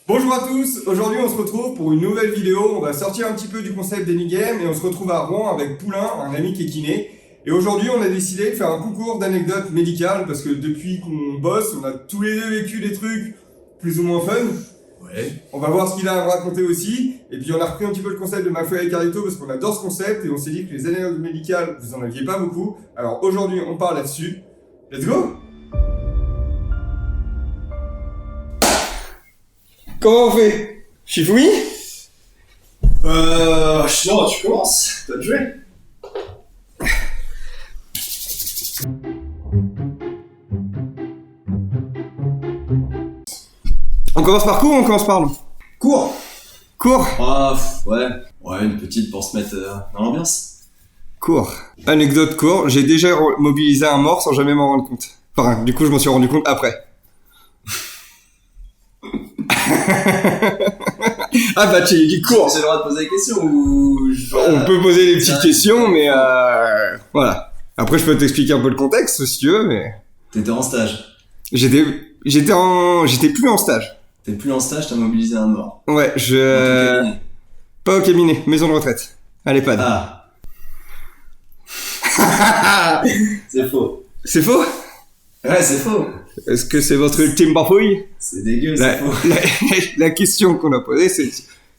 Bonjour à tous, aujourd'hui on se retrouve pour une nouvelle vidéo, on va sortir un petit peu du concept d'Anigame et on se retrouve à Rouen avec Poulain, un ami qui est kiné. Et aujourd'hui on a décidé de faire un concours d'anecdotes médicales parce que depuis qu'on bosse, on a tous les deux vécu des trucs plus ou moins fun. Ouais. On va voir ce qu'il a à me raconter aussi. Et puis on a repris un petit peu le concept de McFly et Carlito parce qu'on adore ce concept et on s'est dit que les anecdotes médicales, vous en aviez pas beaucoup. Alors aujourd'hui on parle là-dessus. Let's go! Comment on fait? Chifoui? Non, tu commences. T'as joué. On commence par cours ou on commence par long? Cours. Cours? Ouais. Ouais, une petite pour se mettre dans l'ambiance. Cours. Anecdote court, j'ai déjà mobilisé un mort sans jamais m'en rendre compte. Enfin, du coup, je m'en suis rendu compte après. Ah bah, tu dis cours. J'ai le droit de poser des questions ou... On peut poser des petites questions, mais voilà. Après, je peux t'expliquer un peu le contexte, si tu veux, mais... T'étais en stage. J'étais plus en stage. T'es plus en stage, t'as mobilisé un mort. Ouais, Dans ton cabinet. Pas au cabinet, maison de retraite. À l'EHPAD. Ah. C'est faux. C'est faux? Ouais, c'est faux. Est-ce que c'est votre ultime bafouille? C'est dégueu, c'est faux. La question qu'on a posée, c'est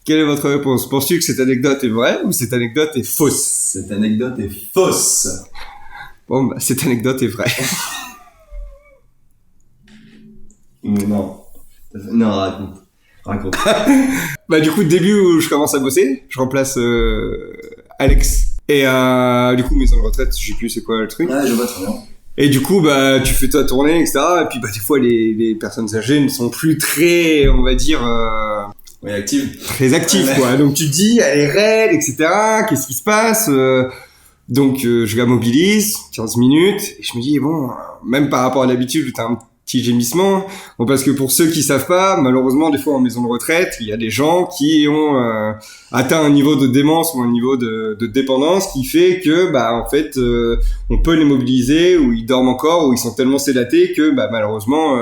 quelle est votre réponse? Penses-tu que cette anecdote est vraie ou cette anecdote est fausse? Cette anecdote est fausse. Bon, bah, cette anecdote est vraie. Non. Non, raconte. Bah, du coup, début où je commence à bosser, je remplace Alex. Et du coup, maison de retraite, je sais plus c'est quoi le truc. Ouais, je vois très bien. Et du coup, bah, tu fais ta tournée, etc. Et puis, bah, des fois, les personnes âgées ne sont plus très, on va dire, Oui, active. très actives, Ouais. quoi. Donc, tu te dis, elle est raide, etc. Qu'est-ce qui se passe? Donc, je la mobilise, 15 minutes. Et je me dis, bon, même par rapport à l'habitude, t'as un petit gémissement. Bon, parce que pour ceux qui savent pas, malheureusement, des fois, en maison de retraite, il y a des gens qui ont atteint un niveau de démence ou un niveau de dépendance qui fait que, bah, en fait, on peut les mobiliser ou ils dorment encore ou ils sont tellement sédatés que, bah, malheureusement,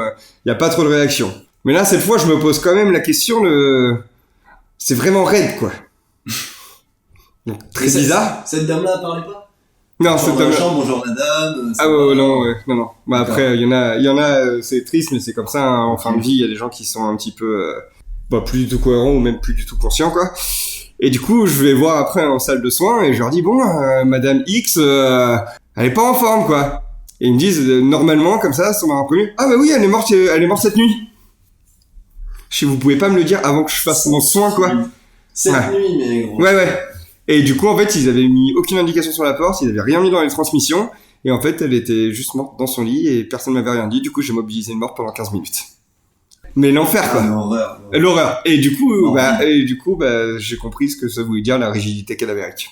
il y a pas trop de réaction. Mais là, cette fois, je me pose quand même la question c'est vraiment raide, quoi. Donc, très bizarre. Cette dame-là parlait pas? Non, Genre c'est dans la chambre, bonjour madame. Ah ouais, non. Bah après, il y en a, c'est triste, mais c'est comme ça, hein. En fin de vie, il y a des gens qui sont un petit peu, bah, plus du tout cohérents ou même plus du tout conscients, quoi. Et du coup, je vais voir après en salle de soins et je leur dis, bon, madame X, elle est pas en forme, quoi. Et ils me disent, normalement, comme ça m'a reconnu. Ah bah oui, elle est morte cette nuit. Je sais, vous pouvez pas me le dire avant que je fasse mon soin, quoi. Cette Ouais. nuit, mais gros. Ouais. Et du coup, en fait, ils avaient mis aucune indication sur la porte, ils avaient rien mis dans les transmissions, et en fait, elle était juste morte dans son lit, et personne m'avait rien dit, du coup, j'ai mobilisé une mort pendant 15 minutes. Mais l'enfer, Ah, quoi. l'horreur. L'horreur. Et du coup, Horrible. j'ai compris ce que ça voulait dire, la rigidité qu'elle avait avec.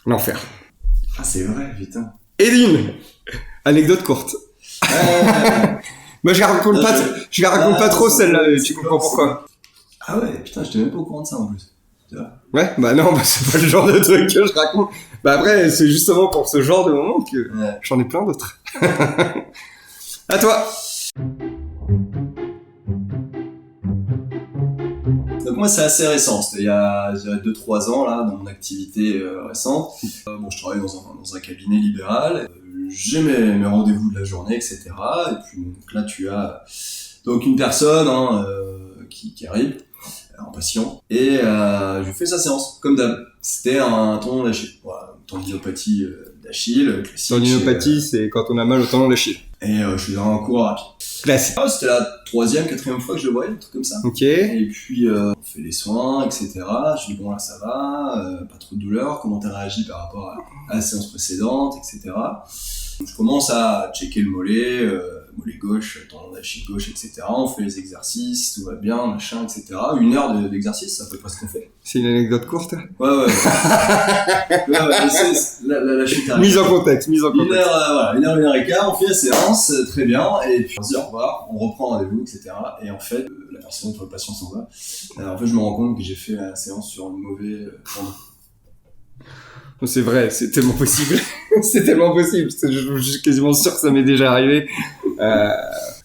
L'enfer. Ah, c'est vrai, putain. Eline! Anecdote courte. Moi, je la raconte pas trop, celle-là, tu comprends pourquoi. Ah ouais, putain, j'étais même pas au courant de ça en plus. Ouais, bah non, bah c'est pas le genre de truc que je raconte. Bah après, c'est justement pour ce genre de moment que Ouais. j'en ai plein d'autres. À toi. Donc moi, c'est assez récent. C'était il y a, je dirais, 2-3 ans, là, dans mon activité récente. Bon, je travaille dans un cabinet libéral. J'ai mes rendez-vous de la journée, etc. Et puis, donc là, tu as donc une personne qui arrive, un patient, et je lui fais sa séance, comme d'hab. C'était un tendon d'Achille. Voilà, tendinopathie d'Achille, classique. Tendinopathie, c'est quand on a mal au tendon d'Achille. Et je lui donne un cours rapide. Classique. Ah, c'était la 3e, 4e fois que je le voyais, un truc comme ça. Ok. Et puis, on fait les soins, etc. Je dis, bon, là, ça va, pas trop de douleur, comment t'as réagi par rapport à la séance précédente, etc. Je commence à checker le mollet gauche, tendon d'Achille gauche, etc. On fait les exercices, tout va bien, machin, etc. 1 heure d'exercice, c'est à peu près ce qu'on fait. C'est une anecdote courte. Ouais. Là, je suis carré. Mise en contexte. 1 heure, 1 heure et quart, on fait la séance, très bien, et puis on se dit au revoir, on reprend rendez-vous, etc. Et en fait, la personne, le patient s'en va. En fait, je me rends compte que j'ai fait la séance sur le mauvais tendon. C'est vrai, c'est tellement possible. C'est tellement possible. Je suis quasiment sûr que ça m'est déjà arrivé.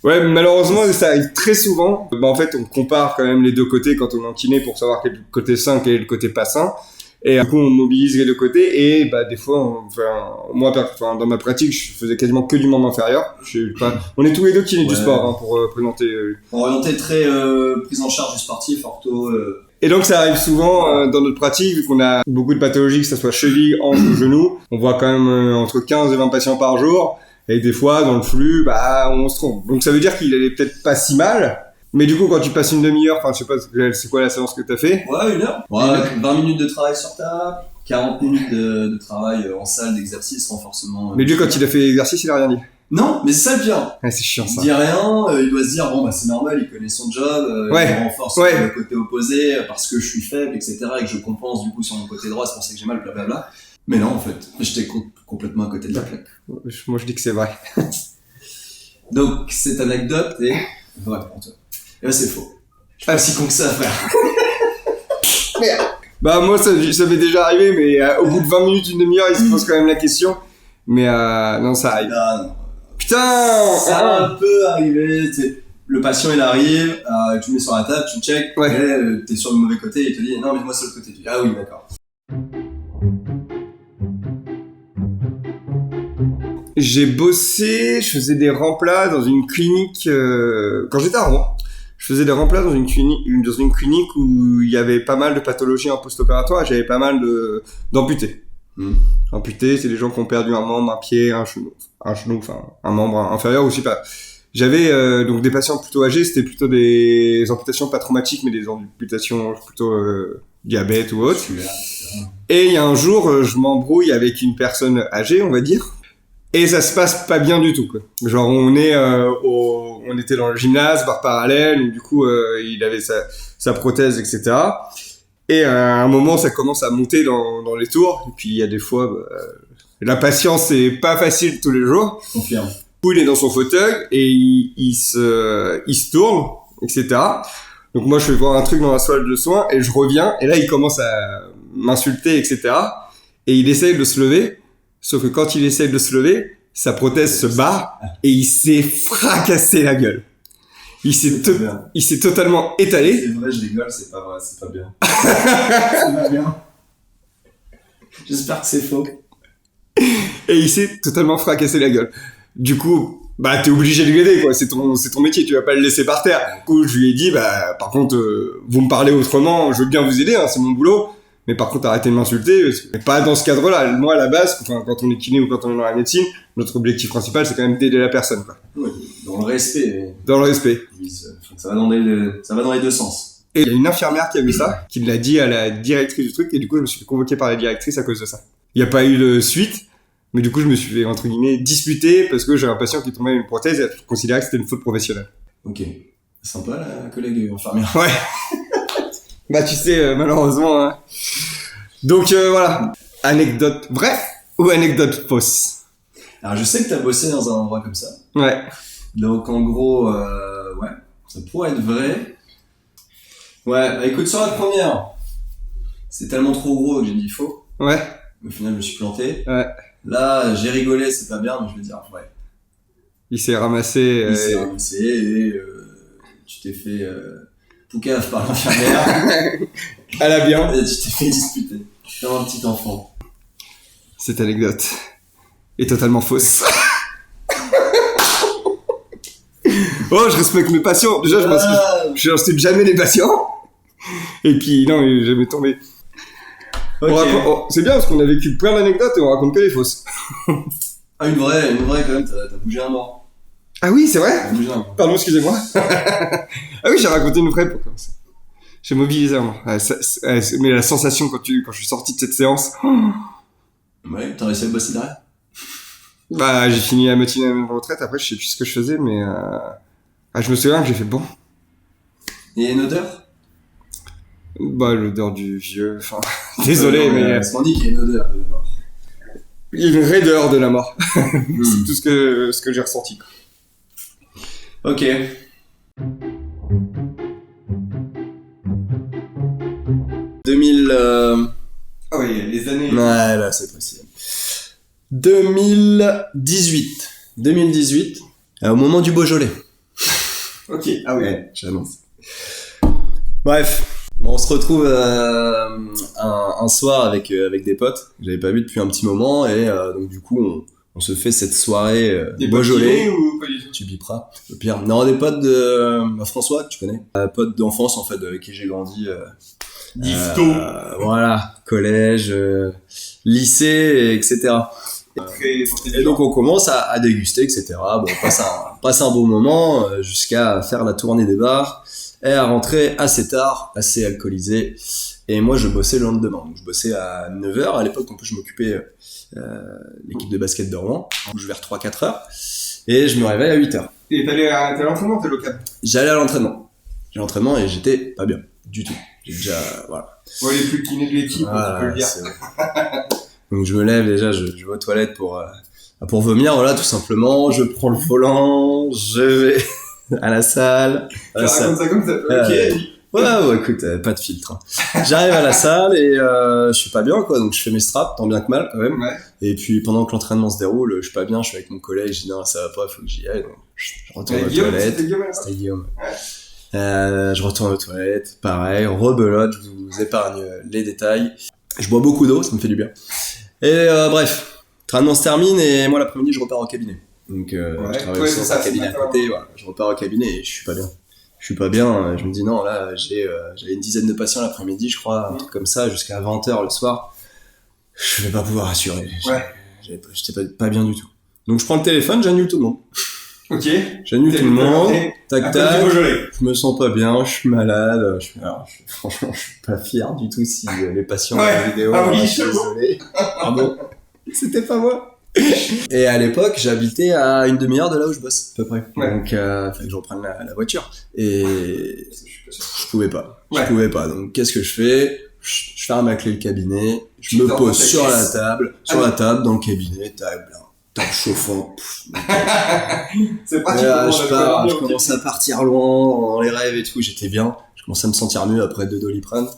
Ouais, malheureusement, ça arrive très souvent. En fait, on compare quand même les deux côtés quand on est en kiné pour savoir quel est le côté sain, quel est le côté pas sain. Et du coup, on mobilise les deux côtés. Et des fois, moi, dans ma pratique, je faisais quasiment que du membre inférieur. On est tous les deux kinés du sport pour présenter. Orienté très prise en charge du sportif, ortho. Et donc, ça arrive souvent dans notre pratique, vu qu'on a beaucoup de pathologies, que ce soit cheville, hanche ou genou. On voit quand même entre 15 et 20 patients par jour. Et des fois, dans le flux, on se trompe. Donc ça veut dire qu'il allait peut-être pas si mal. Mais du coup, quand tu passes une demi-heure, je sais pas, c'est quoi la séance que t'as fait? Ouais, 1 heure. Ouais, 20 minutes de travail sur table, 40 minutes de travail en salle d'exercice, renforcement. Mais lui, quand il a fait l'exercice, il a rien dit. Non, mais c'est ça le pire. Ouais, c'est chiant, ça. Il dit rien, il doit se dire, c'est normal, il connaît son job, il renforce le côté opposé parce que je suis faible, etc., et que je compense du coup sur mon côté droit, c'est pour ça que j'ai mal, blablabla. Mais non, en fait, j'étais complètement à côté de la plaque. Moi, je dis que c'est vrai. Donc, cette anecdote est vraie pour toi. Et là, c'est faux. Je suis pas si con que ça, frère. Merde. Moi, ça m'est déjà arrivé, mais au bout de 20 minutes, une demi-heure, il se pose quand même la question. Mais non, ça arrive. Non. Putain! Ça peut arriver, le patient, il arrive, tu le mets sur la table, tu check, et t'es sur le mauvais côté, il te dit, non, mais moi, c'est le côté. Tu dis, ah oui, d'accord. J'ai bossé, je faisais des remplats dans une clinique quand j'étais à Rouen. Je faisais des remplats dans une clinique où il y avait pas mal de pathologies en post-opératoire et j'avais pas mal d'amputés. Amputés, c'est des gens qui ont perdu un membre, un pied, un genou, un membre inférieur aussi pas. J'avais donc des patients plutôt âgés, c'était plutôt des amputations pas traumatiques mais des amputations plutôt diabète ou autre. Et il y a un jour, je m'embrouille avec une personne âgée, on va dire. Et ça se passe pas bien du tout, quoi. Genre, on était dans le gymnase, barre parallèle, où du coup, il avait sa prothèse, etc. Et à un moment, ça commence à monter dans les tours. Et puis, il y a des fois, la patience, c'est pas facile tous les jours. Confirme. Du coup, il est dans son fauteuil et il se tourne, etc. Donc, moi, je vais voir un truc dans la salle de soins et je reviens. Et là, il commence à m'insulter, etc. Et il essaye de se lever. Sauf que quand il essaie de se lever, sa prothèse se barre et il s'est fracassé la gueule. Il s'est totalement étalé. C'est vrai, je rigole, c'est pas vrai, c'est pas bien. C'est pas bien. J'espère que c'est faux. Et il s'est totalement fracassé la gueule. Du coup, t'es obligé de l'aider, quoi. C'est ton métier, tu vas pas le laisser par terre. Du coup, je lui ai dit, par contre, vous me parlez autrement, je veux bien vous aider, hein, c'est mon boulot. Mais par contre, arrêtez de m'insulter, pas dans ce cadre-là. Moi, à la base, quand on est kiné ou quand on est dans la médecine, notre objectif principal, c'est quand même d'aider la personne, quoi. Oui, dans le respect. Dans le respect. Ça va dans les deux sens. Et il y a une infirmière qui a vu ça, qui l'a dit à la directrice du truc, et du coup, je me suis fait convoquer par la directrice à cause de ça. Il n'y a pas eu de suite, mais du coup, je me suis fait, entre guillemets, disputer parce que j'ai un patient qui tombait avec une prothèse et a considéré que c'était une faute professionnelle. Ok. Sympa, la collègue infirmière. Ouais. Tu sais, malheureusement, hein. Donc, voilà. Anecdote vraie ou anecdote fausse? Alors, je sais que t'as bossé dans un endroit comme ça. Ouais. Donc, en gros, ça pourrait être vrai. Ouais, écoute, sur la première, c'est tellement trop gros que j'ai dit faux. Ouais. Au final, je me suis planté. Ouais. Là, j'ai rigolé, c'est pas bien, mais je vais dire ouais. Il s'est ramassé. Il s'est ramassé et tu t'es fait poucave par l'infirmière. Elle a bien. Et tu t'es fait disputer. Comme un petit enfant. Cette anecdote est totalement fausse. Oh, je respecte mes patients. Déjà, je n'insulte jamais les patients. Et puis, non, il est jamais tombé. Okay. C'est bien parce qu'on a vécu plein d'anecdotes et on raconte que les fausses. Ah, une vraie quand même, t'as bougé un mort. Ah oui, c'est vrai? Pardon, excusez-moi. Ah oui, j'ai raconté une vraie pour commencer. J'ai mobilisé un mort. Mais la sensation quand je suis sorti de cette séance. Ouais, t'as réussi à bosser derrière? J'ai fini la matinée à ma retraite, après je sais plus ce que je faisais, mais je me souviens que j'ai fait bon. Et une odeur? L'odeur du vieux, désolé, mais... Parce qu'on dit qu'il y a une odeur de la mort. Il y a une raideur de la mort. C'est tout ce que j'ai ressenti. Ok. Ah oui, les années... Ouais, là, c'est possible. 2018, au moment du Beaujolais. Ok, ah oui. Ouais, j'annonce. Bref, on se retrouve un soir avec des potes que j'avais pas vu depuis un petit moment et donc du coup on se fait cette soirée Des Beaujolais. ou pas du tout? Tu biperas. Le pire. Non, des potes de François, que tu connais. Potes d'enfance en fait avec qui j'ai grandi. Difto. Voilà, collège, lycée, etc. Et donc on commence à déguster, etc. Bon, on passe un bon moment jusqu'à faire la tournée des bars et à rentrer assez tard, assez alcoolisé. Et moi je bossais le lendemain. Donc je bossais à 9h. À l'époque en plus je m'occupais l'équipe de basket de Rouen. Donc je vais vers 3-4 heures. Et je me réveille à 8h. Et t'allais à l'entraînement ou t'es local? J'allais à l'entraînement. J'ai l'entraînement et j'étais pas bien du tout. J'ai déjà voilà. Ouais, les plus kinés de l'équipe, Voilà, tu peux le dire. Donc je me lève déjà, je vais aux toilettes pour vomir, voilà, tout simplement. Je prends le volant, je vais à la salle. Tu racontes ça comme ça. Ok. Ouais, écoute, pas de filtre. Hein. J'arrive à la salle et je suis pas bien, quoi. Donc je fais mes straps, tant bien que mal, quand même. Ouais. Et puis pendant que l'entraînement se déroule, je suis pas bien, je suis avec mon collègue, je dis non, ça va pas, faut que j'y aille. Donc, je retourne aux toilettes. C'était Guillaume. Ouais. Je retourne aux toilettes, pareil, rebelote, je vous épargne les détails. Je bois beaucoup d'eau, ça me fait du bien. Et bref, l'entraînement se termine et moi l'après-midi je repars au cabinet. Donc je travaille aussi dans un cabinet à côté, voilà. Je repars au cabinet et je suis pas bien. Je me dis non, là j'avais une dizaine de patients l'après-midi, je crois, un truc comme ça, jusqu'à 20h le soir. Je vais pas pouvoir assurer. J'étais pas bien du tout. Donc je prends le téléphone, j'annule tout le monde. Ok. J'annule tout le monde. Tac. Je me sens pas bien, je suis malade. Franchement, je suis pas fier du tout si les patients de la vidéo. Ah oui, je suis désolé. Pardon. C'était pas moi. Et à l'époque, j'habitais à une demi-heure de là où je bosse, à peu près. Ouais. Donc, fallait que je reprenne la voiture. Et je pouvais pas. Ouais. Je pouvais pas. Donc, qu'est-ce que je fais? Je ferme à clé le cabinet. Je me pose sur la table, dans le cabinet, table chauffant. C'est pratique. Je commence à partir loin dans les rêves et tout. J'étais bien. Je commence à me sentir mieux après 2 Doliprane.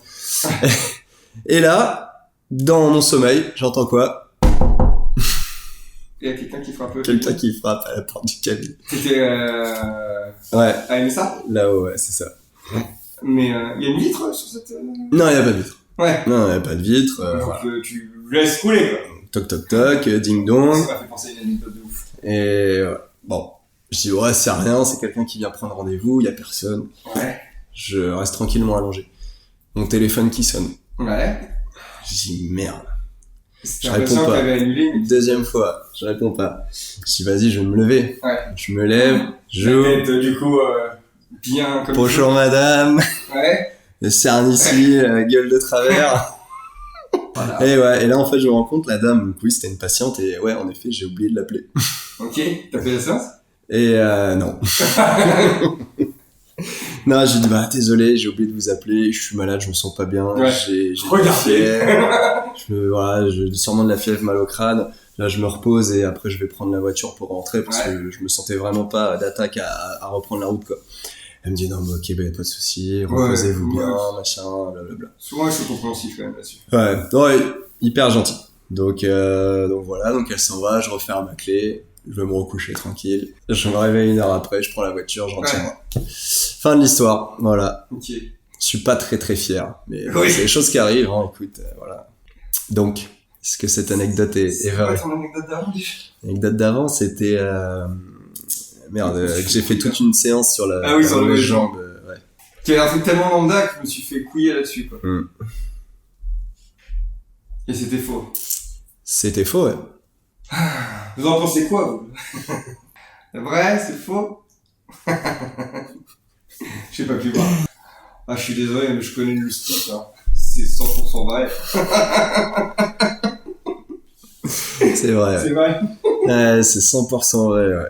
Et là, dans mon sommeil, j'entends quoi? Il y a quelqu'un qui frappe. Quelqu'un qui frappe à la porte du cabinet. C'était Ouais. à MSA? Là-haut, ouais, c'est ça. Mais il y a une vitre sur cette. Non, il y a pas de vitre. Ouais. Non, il y a pas de vitre. Donc Voilà. tu laisses couler quoi. Toc toc toc, ding dong. Ça m'a fait penser à une anecdote de ouf. Et bon, je dis ouais, c'est rien, c'est quelqu'un qui vient prendre rendez-vous, il y a personne. Ouais. Je reste tranquillement allongé. Mon téléphone qui sonne. Ouais. Je dis merde. C'était Je un réponds patient pas. qui avait annulé. Mais... Deuxième fois, je réponds pas. Je dis vas-y, je vais me lever. Ouais. Je me lève, La j'ouvre. tête du coup bien comme. Bonjour madame. Ouais. Le cerne ici, gueule de travers. Voilà. Et là en fait je me rends compte, la dame, donc oui c'était une patiente et ouais en effet j'ai oublié de l'appeler. Ok. T'as fait la séance? Et non. Non, j'ai dit bah désolé, j'ai oublié de vous appeler, je suis malade, je me sens pas bien, Ouais. j'ai de la Regardez. fièvre, voilà, j'ai sûrement de la fièvre, mal au crâne. Là je me repose et après je vais prendre la voiture pour rentrer parce que je me sentais vraiment pas d'attaque à reprendre la route quoi. Elle me dit non bah ok bah pas de souci, reposez-vous bien, machin, blablabla. Souvent ils sont compréhensifs quand même là-dessus. Ouais, hyper gentil. Donc voilà, donc elle s'en va, je referme ma clé, je vais me recoucher tranquille. Je me réveille 1 heure après, je prends la voiture, je rentre chez moi. Fin de l'histoire, voilà. Ok. Je suis pas très très fier, mais Oui. c'est des choses qui arrivent, hein, écoute, voilà. Donc, est-ce que cette anecdote est vraie? C'est quoi ton anecdote d'avant déjà? L'anecdote d'avant, c'était... que j'ai fait toute une séance sur la sur les le jambes. Ouais. Qui a un truc tellement lambda que je me suis fait couiller là-dessus quoi. Et c'était faux. C'était faux, ouais. Vous en pensez quoi vous? Vrai, c'est faux? J'ai pas pu voir. Ah je suis désolé mais je connais le stick là. C'est 100% vrai. C'est vrai, ouais. C'est vrai. Ouais, c'est 100% vrai, ouais.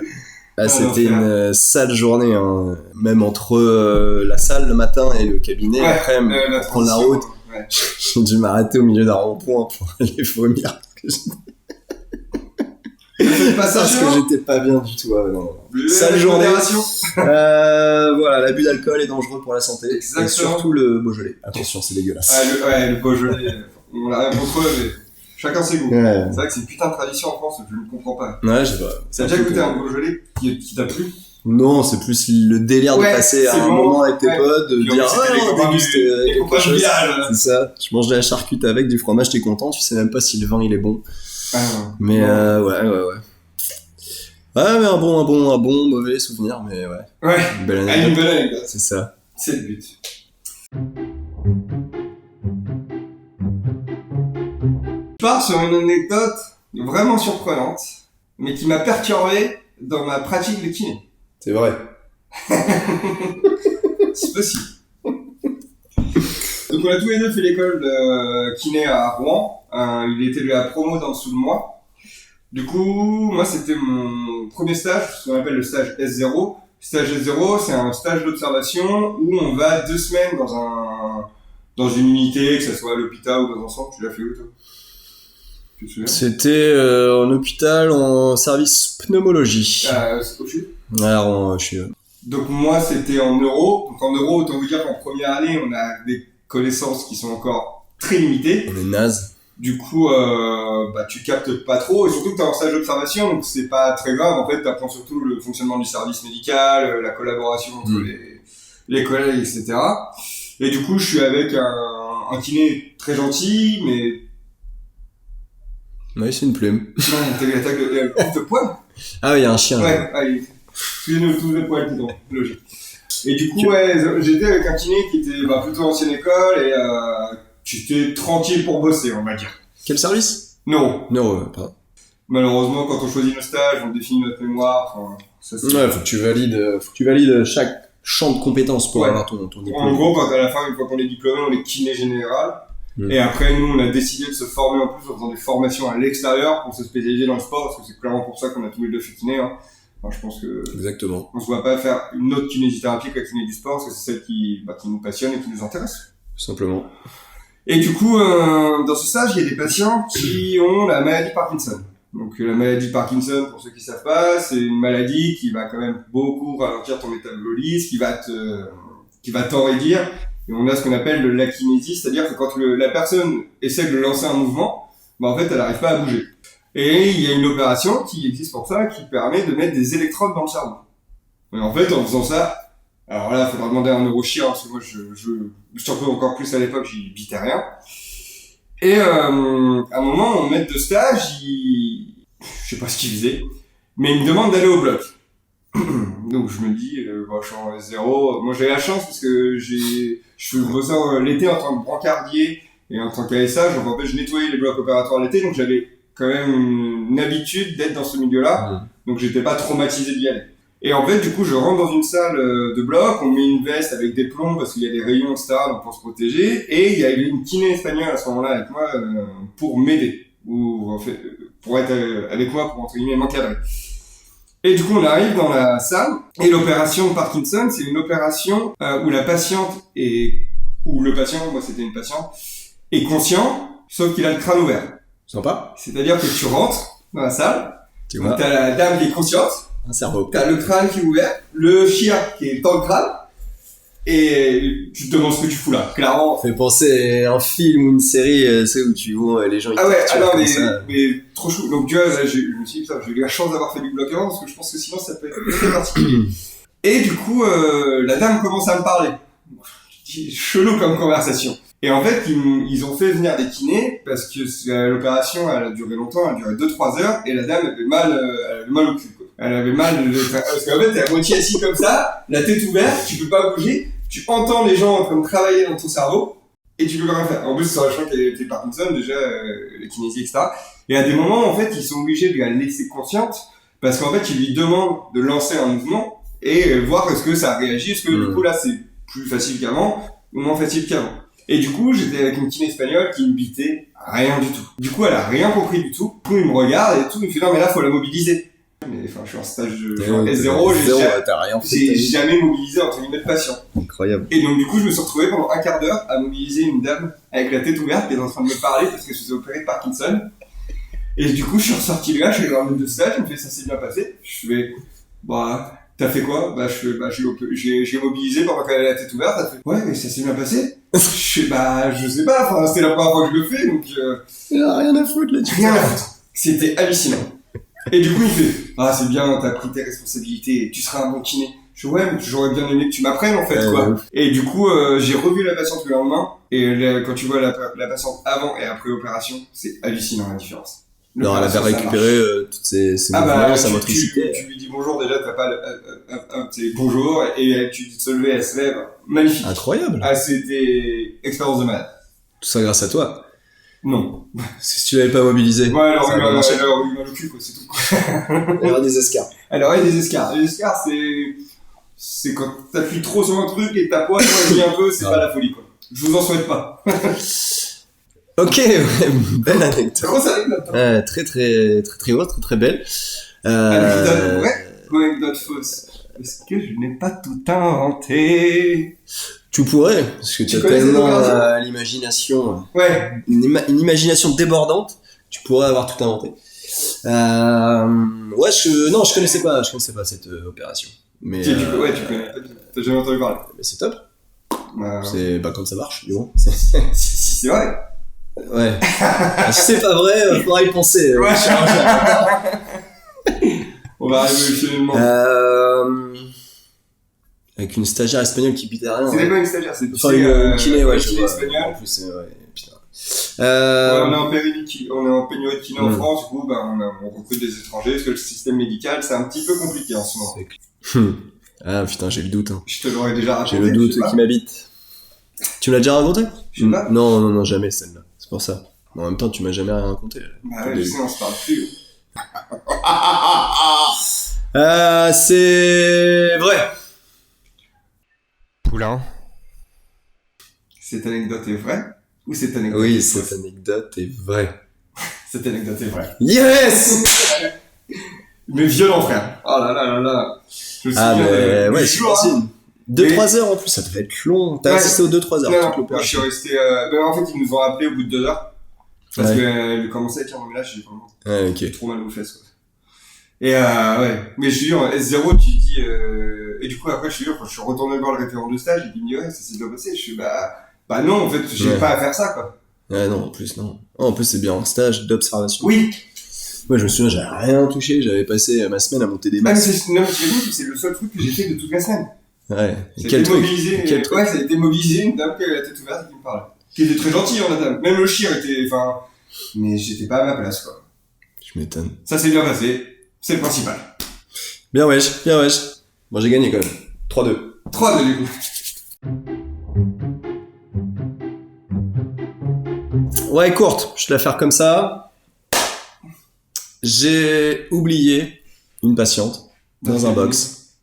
Ah, c'était l'enfer. une sale journée, hein. Même entre la salle le matin et le cabinet, après, pour prendre la route, Ouais. j'ai dû m'arrêter au milieu d'un rond-point pour aller vomir. Parce que j'étais pas bien du tout. Ouais, non. Sale journée. Voilà, l'abus d'alcool est dangereux pour la santé. Exactement. Et surtout le Beaujolais. Attention, c'est dégueulasse. Le Beaujolais, on l'a rien contre eux, mais chacun ses goûts. Ouais, C'est vrai que c'est une putain de tradition en France, je ne comprends pas. ouais, je sais pas. T'as déjà goûté un Beaujolais qui t'a plu? Non, c'est plus le délire de passer un moment avec tes potes, de dire on déguste quelque chose. C'est ça. Tu manges de la charcute avec du fromage, t'es content, tu sais même pas si le vin il est bon. Mais ouais. Ouais, mais un bon mauvais souvenir, mais ouais. Ouais. Une belle anecdote. Une belle anecdote. C'est ça. C'est le but. Je pars sur une anecdote vraiment surprenante, mais qui m'a perturbé dans ma pratique de kiné. C'est vrai. C'est possible. Donc on a tous les deux fait l'école de kiné à Rouen. Il était de la promo d'en dessous de moi. Du coup, moi c'était mon premier stage, ce qu'on appelle le stage S0. Stage S0, c'est un stage d'observation où on va 2 semaines dans une unité, que ce soit à l'hôpital ou dans un centre. Tu l'as fait où toi? Tu te souviens? C'était en hôpital, en service pneumologie. Au CHU. Alors, je suis... Donc moi c'était en neuro. Donc en neuro, autant vous dire qu'en première année, on a des connaissances qui sont encore très limitées. On est naze. Du coup, tu captes pas trop, et surtout que t'es en stage d'observation, donc c'est pas très grave. En fait, t'apprends surtout le fonctionnement du service médical, la collaboration entre les collègues, etc. Et du coup, je suis avec un kiné très gentil, mais... Ouais, c'est une plume. Non, t'as eu l'attaque de poil. Ah oui, il y a un chien. Ouais, allez. Excusez-nous tous les poils, disons, logique. Et du coup, j'étais avec un kiné qui était plutôt ancienne école, et j'étais tranquille pour bosser, on va dire. Quel service? Non, pardon. Malheureusement, quand on choisit nos stages, on définit notre mémoire. Enfin, ça, c'est... Ouais, faut que tu valides chaque champ de compétences pour avoir ton diplôme. En gros, quand à la fin, une fois qu'on est diplômé, on est kiné général. Et après, nous, on a décidé de se former en plus en faisant des formations à l'extérieur pour se spécialiser dans le sport, parce que c'est clairement pour ça qu'on a tous les deux fait kiné. Enfin, je pense que... Exactement. On se voit pas faire une autre kinésithérapie que la kiné du sport, parce que c'est celle qui nous passionne et qui nous intéresse. Tout simplement. Et du coup, dans ce stage, il y a des patients qui ont la maladie de Parkinson. Donc la maladie de Parkinson, pour ceux qui savent pas, c'est une maladie qui va quand même beaucoup ralentir ton métabolisme, qui va t'enraidir. Et on a ce qu'on appelle l'akinésie, c'est-à-dire que quand la personne essaie de lancer un mouvement, en fait, elle n'arrive pas à bouger. Et il y a une opération qui existe pour ça, qui permet de mettre des électrodes dans le cerveau. Et en fait, en faisant ça, alors là, il faudra demander à un neurochirurgien, parce que moi, surtout encore plus à l'époque, j'y bitais rien. Et à un moment, mon maître de stage, je sais pas ce qu'il faisait, mais il me demande d'aller au bloc. Donc je me dis, je suis en S0. Moi j'ai la chance parce que je bossais l'été en tant que brancardier et en tant qu'ASH, donc en fait je nettoyais les blocs opératoires l'été, donc j'avais quand même une habitude d'être dans ce milieu-là, donc j'étais pas traumatisé d'y aller. Et en fait, du coup, je rentre dans une salle de bloc, on met une veste avec des plombs parce qu'il y a des rayons, etc., donc pour se protéger, et il y avait une kiné espagnole à ce moment-là avec moi pour m'aider, ou en fait, pour être avec moi, pour entre guillemets m'encadrer. Et du coup, on arrive dans la salle, et l'opération Parkinson, c'est une opération où la patiente ou le patient, moi c'était une patiente, est conscient, sauf qu'il a le crâne ouvert. Sympa. C'est-à-dire que tu rentres dans la salle, donc t'as la dame qui est consciente, un cerveau. T'as le crâne qui est ouvert, le chien qui est dans le crâne, et tu te demandes ce que tu fous là, clairement. Ça fait penser à un film ou une série, c'est où tu vois les gens ils mais trop chou. Donc tu vois, là, je me suis dit, putain, j'ai eu la chance d'avoir fait du bloc avant, parce que je pense que sinon ça peut être très particulier. Et du coup, la dame commence à me parler. Chelou comme conversation. Et en fait, ils ont fait venir des kinés, parce que l'opération, elle a duré longtemps, elle a duré 2-3 heures, et la dame avait mal au cul, quoi. Elle avait mal, parce qu'en fait, t'es à moitié assis comme ça, la tête ouverte, tu peux pas bouger, tu entends les gens en train de travailler dans ton cerveau, et tu peux rien faire. En plus, sachant qu'elle était Parkinson, déjà, les kinésies, etc. Et à des moments, en fait, ils sont obligés de la laisser consciente, parce qu'en fait, ils lui demandent de lancer un mouvement, et voir est-ce que ça réagit, est-ce que du coup, là, c'est plus facile qu'avant, ou moins facile qu'avant. Et du coup, j'étais avec une kiné espagnole qui me bitait rien du tout. Du coup, elle a rien compris du tout. Du coup, il me regarde et tout, il me fait non, mais là, faut la mobiliser. Mais enfin, je suis en stage de S0, j'ai jamais mobilisé entre guillemets de patient. Incroyable. Et donc, du coup, je me suis retrouvé pendant un quart d'heure à mobiliser une dame avec la tête ouverte qui est en train de me parler parce que je suis opéré de Parkinson. Et du coup, je suis ressorti de là, je suis allé dans le maître de stage, il me fait ça s'est bien passé. Je fais, t'as fait quoi? J'ai mobilisé pendant qu'elle avait la tête ouverte. Elle fait, ouais, mais ça s'est bien passé. Je fais, je sais pas, enfin, c'était la première fois que je le fais, donc il y a rien à foutre là-dessus. Rien à foutre. C'était hallucinant. Et du coup, il fait, ah, c'est bien, t'as pris tes responsabilités, tu seras un bon kiné. Je dis, ouais, mais j'aurais bien aimé que tu m'apprennes, en fait, quoi. Et du coup, j'ai revu la patiente le lendemain, et quand tu vois la patiente avant et après opération, c'est hallucinant la différence. Non, elle avait récupéré toutes ses mouvements, sa motricité. Tu lui dis bonjour, déjà, t'as pas c'est bonjour, et tu dis de se lever, elle se lève. Magnifique. Incroyable. Ah, c'était expérience de malade. Tout ça grâce à toi. Non. Si tu l'avais pas mobilisé. Ouais, alors il m'a le cul, quoi, c'est tout. Il y aura des escarres. Alors, il y a des escarres. Les escarres, c'est quand t'appuies trop sur un truc et ta poids choisit un peu, c'est pas la folie, quoi. Je vous en souhaite pas. Ok, ouais, belle anecdote. Grosse anecdote. Très haute, très belle. Anecdote vraie ou anecdote fausse? Est-ce que je n'ai pas tout inventé? Tu pourrais, parce que tu as tellement l'imagination. Ouais. Une imagination débordante, tu pourrais avoir tout inventé. Ouais, je connaissais pas cette opération. Mais Tu connais pas, t'as jamais entendu parler. Mais c'est top. C'est comme ça marche, du coup. Si c'est vrai. Ouais. Si c'est pas vrai, faudra y penser. Ouais. On va révolutionner le monde. Avec une stagiaire espagnole qui pitait rien. C'était pas une stagiaire, c'était une kiné, ouais, je vois. espagnol. En plus, ouais, putain. On est en pénurie de kiné en France, du coup, on recrute des étrangers, parce que le système médical, c'est un petit peu compliqué en ce moment. Ah putain, j'ai le doute. Hein. Je te l'aurais déjà raconté. J'ai le doute qui m'habite. Tu me l'as déjà raconté? Je sais pas. Non, jamais celle-là. C'est pour ça. Mais en même temps, tu m'as jamais rien raconté. Bah ouais, je sais, on se parle plus. C'est vrai. Poulain. Cette anecdote est vraie? Ou cette anecdote est fausse? Cette anecdote est vraie. Cette anecdote est vraie. Yes! Mais violent, frère. Oh là là là là. Je me souviens mais ouais, c'est jour, facile. 2-3 heures en plus, ça devait être long. T'as assisté aux 2-3 heures. Non, moi, je suis resté. En fait, ils nous ont appelés au bout de 2 heures. Parce qu'elle commençait à dire, non, mais là, j'ai vraiment trop mal aux fesses, quoi. Et ouais. Mais je suis sûr, S0, tu dis. Et du coup, après, je suis sûr, quand je suis retourné voir le référent de stage, il me dit, ouais, ça s'est bien passé. Je suis, bah non, en fait, j'ai pas à faire ça, quoi. Ouais, non, en plus, non. En plus, c'est bien un stage d'observation. Oui. Moi, je me souviens, j'avais rien touché, j'avais passé ma semaine à monter des masses. C'est le seul truc que j'ai fait de toute la semaine. Ouais. Quel truc? Ouais, ça a été mobilisé, une dame qui avait la tête ouverte et qui me parlait. Qui était très gentille, la dame. Même le chien était, mais j'étais pas à ma place, quoi. Je m'étonne. Ça s'est bien passé. C'est le principal. Bien wesh. Bon, j'ai gagné quand même. 3-2. 3-2 du coup. Ouais, courte. Je vais la faire comme ça. J'ai oublié une patiente dans un box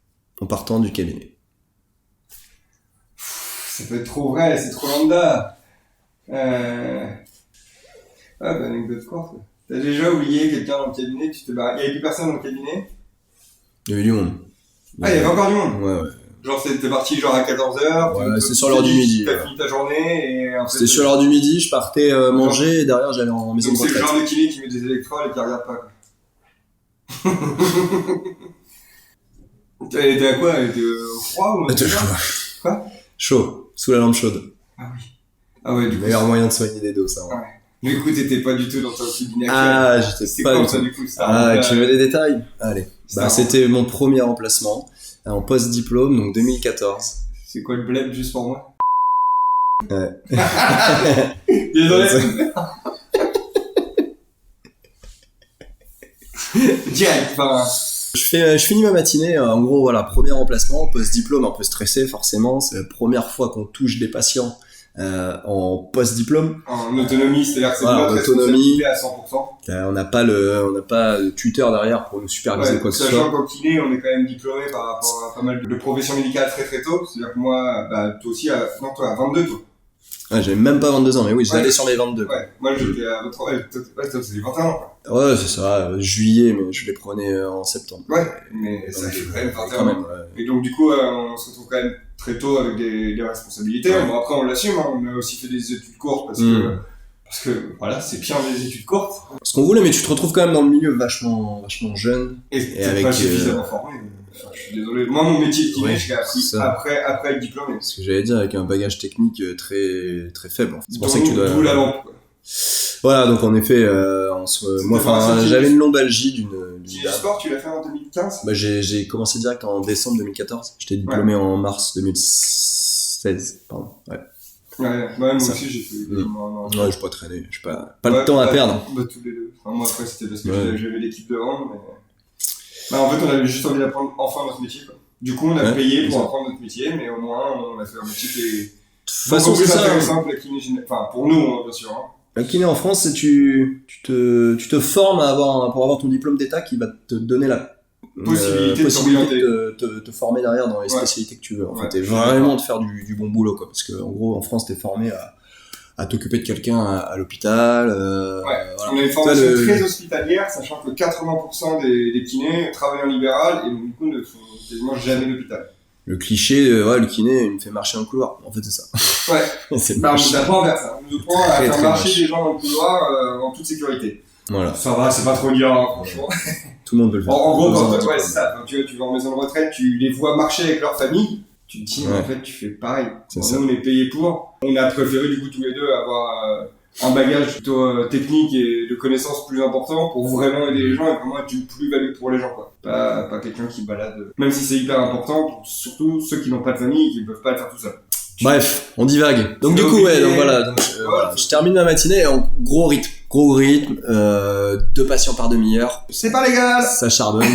en partant du cabinet. Ça peut être trop vrai, c'est trop lambda. Anecdote courte. T'as déjà oublié quelqu'un dans le cabinet, tu te barres. Il y avait plus personne dans le cabinet? Il y avait du monde. Ah, il y avait encore du monde? Ouais. Genre, t'es parti genre à 14h. Ouais, c'est sur l'heure du midi. T'as fini ta journée et c'était sur l'heure du midi, je partais manger et derrière j'allais en maison de retraite. C'est le genre de kiné qui met des électrodes et qui regarde pas, quoi. Elle était à quoi? Elle était froid ou quoi? Chaud, sous la lampe chaude. Ah oui. Ah ouais, du coup. Meilleur moyen de soigner des dos, ça. Ouais. Mais écoute, t'étais pas du tout dans ton cabinet actuel. Ah, j'étais pas du tout. Tu veux des détails? Allez. C'était mon premier remplacement en post-diplôme, donc 2014. C'est quoi le bled juste pour moi? Ouais. Désolé. Direct, Je finis ma matinée, en gros, voilà, premier remplacement, post-diplôme, un peu stressé, forcément. C'est la première fois qu'on touche des patients en post-diplôme. En autonomie, c'est-à-dire que c'est notre responsabilité à 100%. On n'a pas de tuteur derrière pour nous superviser quoi que ce soit. Sachant qu'en kiné, on est quand même diplômé par rapport à pas mal de professions médicales très très tôt. C'est-à-dire que moi, toi aussi, toi à 22, toi. Ouais, j'avais même pas 22 ans, mais oui, j'allais sur mes 22. Ouais, moi j'étais à 23, toi c'est 21 ans, quoi. Ouais, c'est ça, juillet, mais je les prenais en septembre. Ouais, mais ça fait quand même 21 quand même, ans. Et donc du coup, on se retrouve quand même très tôt avec des responsabilités. Ouais. Bon, après on l'assume, on a aussi fait des études courtes parce que voilà, c'est bien les études courtes. Ce qu'on voulait, mais tu te retrouves quand même dans le milieu vachement jeune. Et avec pas suffisamment formé. Je suis désolé. Moi, mon métier de kiné, je l'ai appris après être diplômé. Ce que j'allais dire, avec un bagage technique très, très faible. En fait. C'est pour ça que tu dois... D'où la lampe, quoi. Voilà, donc en effet, moi, C'était j'avais une lombalgie d'une Kiné du dame. sport, tu l'as fait en 2015? Bah, j'ai commencé direct en décembre 2014. J'étais diplômé en mars 2016. Pardon. Ouais. Ouais, moi Ça. aussi j'ai fait. Non. Ouais, je pas traîner. J'ai pas le temps à perdre. Bah, tous les deux. Enfin, moi après c'était parce que Ouais. j'avais l'équipe de hand, mais. Bah, en fait, on avait juste envie d'apprendre enfin notre métier, quoi. Du coup, on a Ouais, payé pour ça. apprendre notre métier, mais au moins, on a fait un métier qui est De toute façon, beaucoup c'est plus ça. intéressant que la kiné générale. Enfin, pour nous, hein, bien sûr. Hein. Le kiné en France, c'est tu te formes pour avoir ton diplôme d'état qui va te donner la Possibilité de possibilité t'orienter. de te former derrière dans les Ouais. spécialités que tu veux. En Ouais, fait, et je suis vraiment de faire du bon boulot, quoi. Parce que en gros, en France, t'es formé à t'occuper de quelqu'un à l'hôpital. Ouais. Voilà. On a une formation Toi, le- très hospitalière, sachant que 80% des kinés travaillent en libéral et donc, du coup ne font quasiment jamais l'hôpital. Le cliché, le kiné, il me fait marcher un couloir. En fait, c'est ça. Ouais. c'est Bah, on moche. nous apprend à faire ça. On nous apprend à Très, faire très marcher moche. des gens dans le couloir en toute sécurité. Voilà. Ça va, c'est pas trop dur, hein, franchement. Tout le monde peut le faire. En Pas gros, besoin quand d'un ouais, diplôme. c'est ça. Quand tu vas en maison de retraite, tu les vois marcher avec leur famille. Tu te dis, mais Ouais. en fait, tu fais pareil. C'est Bon, ça. nous, on est payé pour. On a préféré, du coup, tous les deux avoir un bagage plutôt technique et de connaissances plus important pour vraiment aider les gens et vraiment être d'une plus-value pour les gens, quoi. Pas quelqu'un qui balade. Même si c'est hyper important, pour surtout ceux qui n'ont pas de famille et qui ne peuvent pas le faire tout seul. Bref, on divague. Donc C'est du coup, ouais, obligé. donc voilà, voilà, je termine ma matinée en gros rythme, 2 patients par demi-heure, C'est pas légal! ça charbonne,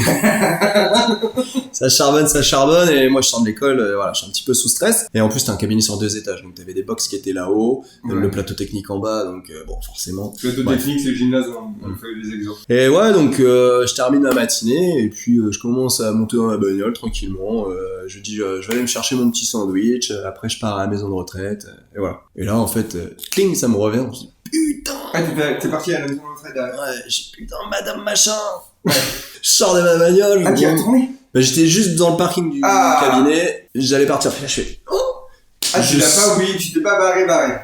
ça charbonne, et moi je sors de l'école, voilà, je suis un petit peu sous stress. Et en plus, t'as un cabinet sur 2 étages, donc t'avais des box qui étaient là-haut, le plateau technique en bas, donc bon, forcément. Le plateau Bref. technique, c'est le gymnase, on fait des exemples. Et ouais, donc je termine ma matinée, et puis je commence à monter dans la bagnole tranquillement. Je dis, je vais aller me chercher mon petit sandwich, après je pars à la maison de retraite, et voilà. Et là, en fait, cling, ça me revient, je me dis, putain! Ah, t'es parti à la maison de retraite derrière. Ouais, j'ai putain, madame machin. Je sors de ma bagnole. Ah, t'y es retourné? Bah, j'étais juste dans le parking du Ah. cabinet. J'allais partir. Puis là, je fais, oh. Ah, tu Je- l'as pas oublié, tu t'es pas barré.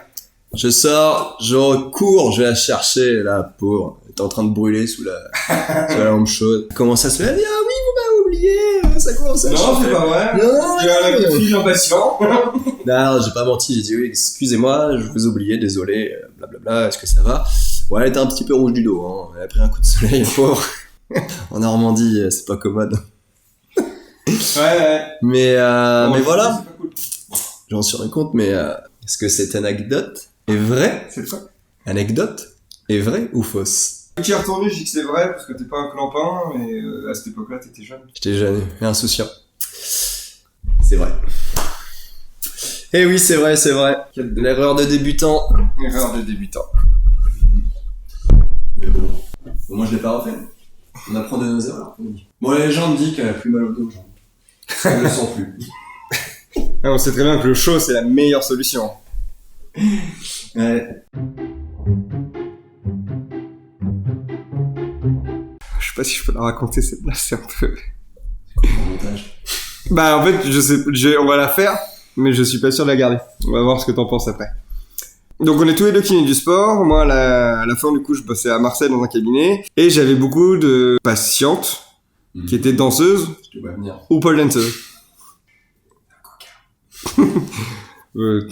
Je sors, je recours, je vais la chercher. La pauvre, elle était en train de brûler sous la lampe chaude. Comment ça se fait? Elle dit, ah oui, vous m'avez oublié. Ça commence à Non, chauffer. c'est pas vrai. Non, Il y a un coup de fil impatient. non, j'ai pas menti. J'ai dit, oui, excusez-moi, je vous ai oublié, désolé, blablabla, est-ce que ça va? Ouais, elle était un petit peu rouge du dos, hein. Elle a pris un coup de soleil, pauvre. En Normandie, c'est pas commode. Ouais. Mais Bon, voilà, c'est pas cool. j'en suis rendu compte, mais est-ce que cette anecdote est vraie? C'est ça. Anecdote est vraie ou fausse? Quand tu y es retourné, je dis que c'est vrai, parce que t'es pas un clampin, mais à cette époque-là, t'étais jeune. J'étais jeune et insouciant. C'est vrai. Eh oui, c'est vrai. L'erreur de débutant. Erreur de débutant. Mais bon, moi je l'ai pas refait. On apprend de nos erreurs. Bon, la légende dit qu'elle a plus mal au dos, genre. Elle ne le sent plus. Ah, on sait très bien que le chaud, c'est la meilleure solution. Ouais. Je sais pas si je peux la raconter, cette là, c'est un peu... Montage. Bah, en fait, on va la faire, mais je suis pas sûr de la garder. On va voir ce que t'en penses après. Donc, on est tous les deux kinés du sport. Moi, à la fin, du coup, je bossais à Marseille dans un cabinet. Et j'avais beaucoup de patientes qui étaient danseuses Je te vois venir. ou pole danseuses.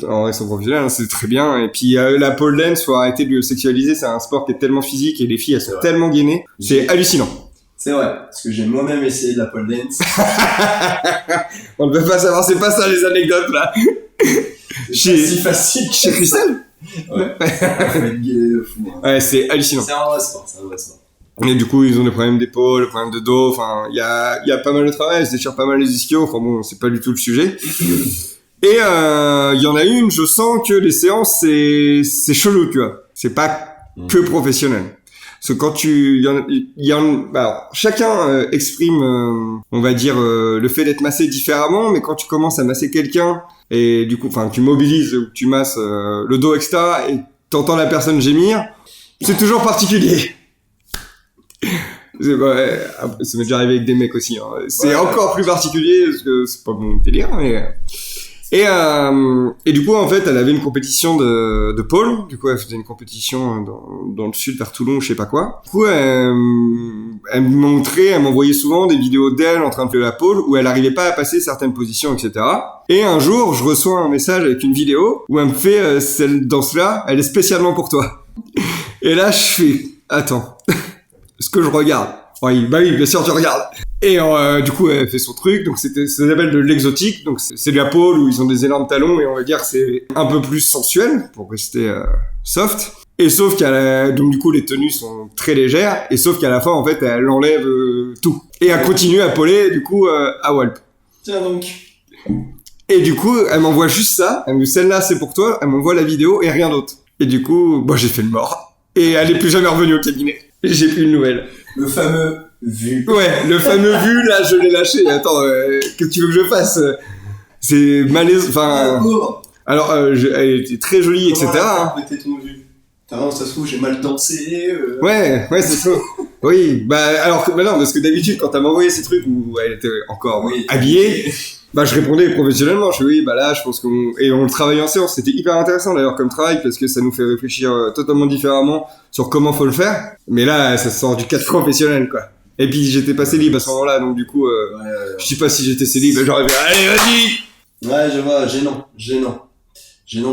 En vrai, sans professionnel, hein, c'est très bien. Et puis, la pole dance, faut arrêter de le sexualiser. C'est un sport qui est tellement physique et les filles, elles sont vrai. tellement gainées. C'est hallucinant. C'est vrai, parce que j'ai moi-même essayé de la pole dance. On ne peut pas savoir, c'est pas ça les anecdotes, là. C'est pas si facile que Chez Christelle? Ouais. Faut être gay de fou. Hein. Ouais, c'est hallucinant. C'est un vrai sport. Et du coup, ils ont des problèmes d'épaule, des problèmes de dos, enfin, il y a pas mal de travail, ils se déchirent pas mal les ischios, enfin bon, c'est pas du tout le sujet. Et il y en a une, je sens que les séances, c'est chelou, tu vois. C'est pas que professionnel. Parce que quand alors, chacun exprime, on va dire, le fait d'être massé différemment, mais quand tu commences à masser quelqu'un, et du coup, enfin, tu mobilises ou tu masses le dos, etc., et t'entends la personne gémir, c'est toujours particulier. Ça m'est déjà arrivé avec des mecs aussi, hein. C'est encore plus particulier, parce que c'est pas mon délire, mais... Et du coup, en fait, elle avait une compétition de pole. Du coup, elle faisait une compétition dans le sud, vers Toulon, je sais pas quoi. Du coup, elle m'envoyait souvent des vidéos d'elle en train de faire la pole où elle arrivait pas à passer certaines positions, etc. Et un jour, je reçois un message avec une vidéo où elle me fait cette danse-là, elle est spécialement pour toi. Et là, je fais, attends, ce que je regarde. Oui, bah oui, bien sûr, tu regardes. Et du coup, elle fait son truc, donc ça s'appelle de l'exotique, donc c'est de la pôle où ils ont des énormes talons, et on va dire que c'est un peu plus sensuel, pour rester soft. Et sauf donc du coup, les tenues sont très légères, et sauf qu'à la fin, en fait, elle enlève tout. Et elle continue à poler, du coup, à Walp. Tiens donc. Et du coup, elle m'envoie juste ça, elle me dit, celle-là, c'est pour toi, elle m'envoie la vidéo, et rien d'autre. Et du coup, j'ai fait le mort. Et elle est plus jamais revenue au cabinet. Et j'ai plus de nouvelles. Le fameux vu. Ouais, le fameux vu, là, je l'ai lâché. Attends, qu'est-ce que tu veux que je fasse? C'est malaisant, enfin... Alors, elle était très jolie, etc. Hein. Ton vu. Ça se trouve, j'ai mal dansé. Ouais, c'est ça. Oui, alors que, non, parce que d'habitude, quand elle m'envoyait ces trucs où elle était encore habillée, je répondais professionnellement. Je fais oui, là, je pense et on le travaillait en séance. C'était hyper intéressant d'ailleurs comme travail parce que ça nous fait réfléchir totalement différemment sur comment faut le faire. Mais là, ça sort du cadre professionnel, quoi. Et puis, j'étais pas célib à ce moment-là, donc du coup, je sais pas si j'étais célib, j'aurais fait, allez, vas-y! Ouais, je vois, gênant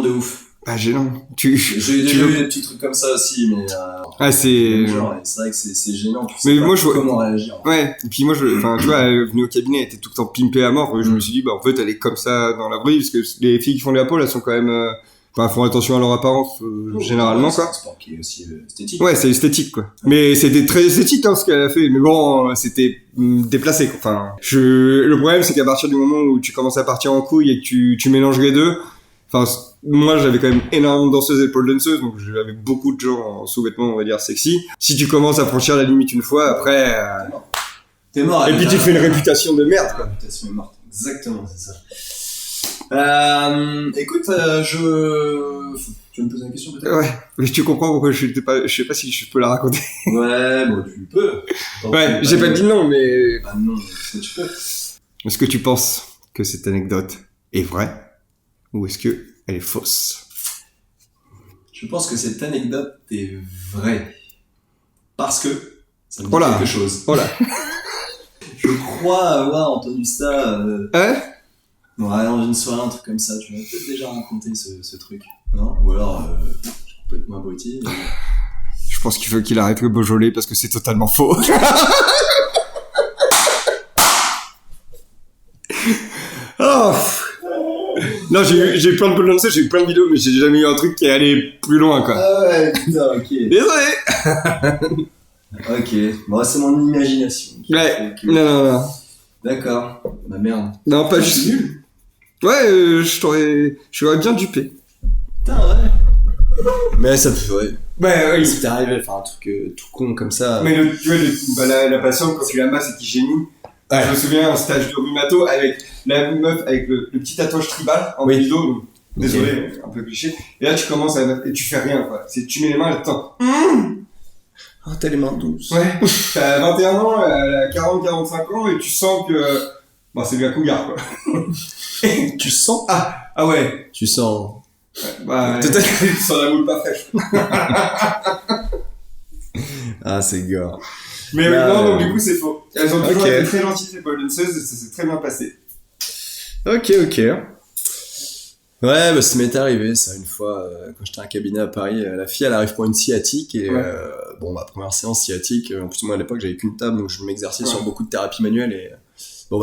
de ouf. Gênant. J'ai déjà vu des petits trucs comme ça aussi, mais c'est vrai que c'est gênant. Mais moi, je vois comment réagir. Ouais. Et puis moi, tu vois, elle venait au cabinet, elle était tout le temps pimpée à mort. Je me suis dit, en fait, elle est comme ça dans la vraie vie, parce que les filles qui font de la pole, elles sont quand même, font attention à leur apparence, généralement, quoi. C'est un sport qui est aussi esthétique. Ouais, c'est esthétique, quoi. Mais c'était très esthétique, ce qu'elle a fait. Mais bon, c'était déplacé, quoi. Enfin, le problème, c'est qu'à partir du moment où tu commences à partir en couille et que tu mélanges les deux, moi, j'avais quand même énormément de danseuses et pole danseuses, donc j'avais beaucoup de gens en sous-vêtements, on va dire, sexy. Si tu commences à franchir la limite une fois, après... T'es mort. Et puis tu fais une réputation de merde, quoi. La réputation est morte. Exactement, c'est ça. Écoute, tu veux me poser une question peut-être? Ouais, mais tu comprends pourquoi je sais pas si je peux la raconter. Ouais, tu peux. Ouais, j'ai pas dit non, mais... non, est-ce que tu peux? Est-ce que tu penses que cette anecdote est vraie? Ou est-ce que elle est fausse? Je pense que cette anecdote est vraie. Parce que ça me dit quelque chose. Voilà. Je crois avoir entendu ça. Ouais, dans une soirée, un truc comme ça. Tu m'as peut-être déjà raconté ce truc. Non? Ou alors, je suis complètement abruti. Mais... Je pense qu'il faut qu'il arrête le Beaujolais parce que c'est totalement faux. Oh. Non, j'ai eu plein de pole danseuses, j'ai eu plein de vidéos, mais j'ai jamais eu un truc qui est allé plus loin, quoi. Ah ouais, putain, ok. Désolé. Ok, c'est mon imagination. Ouais, non. D'accord, merde. Non, pas juste. Nul. Ouais, je t'aurais bien dupé. Putain, ouais. Mais ça peut, ouais. Ouais, Si t'es arrivé à faire un truc tout con comme ça. Mais tu vois, la patiente, quand tu la masses et qu'il gémit. Ouais. Je me souviens, un stage de rhumato avec la meuf avec le petit tatouage tribal en milieu, donc, désolé, un peu cliché. Et là, tu commences et tu fais rien, quoi. Tu mets les mains là-dedans. Oh, t'as les mains douces. Ouais. T'as 21 ans, elle a 40-45 ans, et tu sens que, c'est bien couillard, quoi. Tu sens? Ah ouais. Tu sens. Peut-être que tu sens la moule pas fraîche. Ah, c'est gore. Mais non, donc du coup, c'est faux. Elles ont toujours été très gentilles, ces pole danseuses, et ça s'est très bien passé. Ok. Ouais, ça m'est arrivé, ça, une fois, quand j'étais à un cabinet à Paris, la fille, elle arrive pour une sciatique, et ma première séance sciatique, en plus, moi, à l'époque, j'avais qu'une table, donc je m'exerçais sur beaucoup de thérapie manuelle, et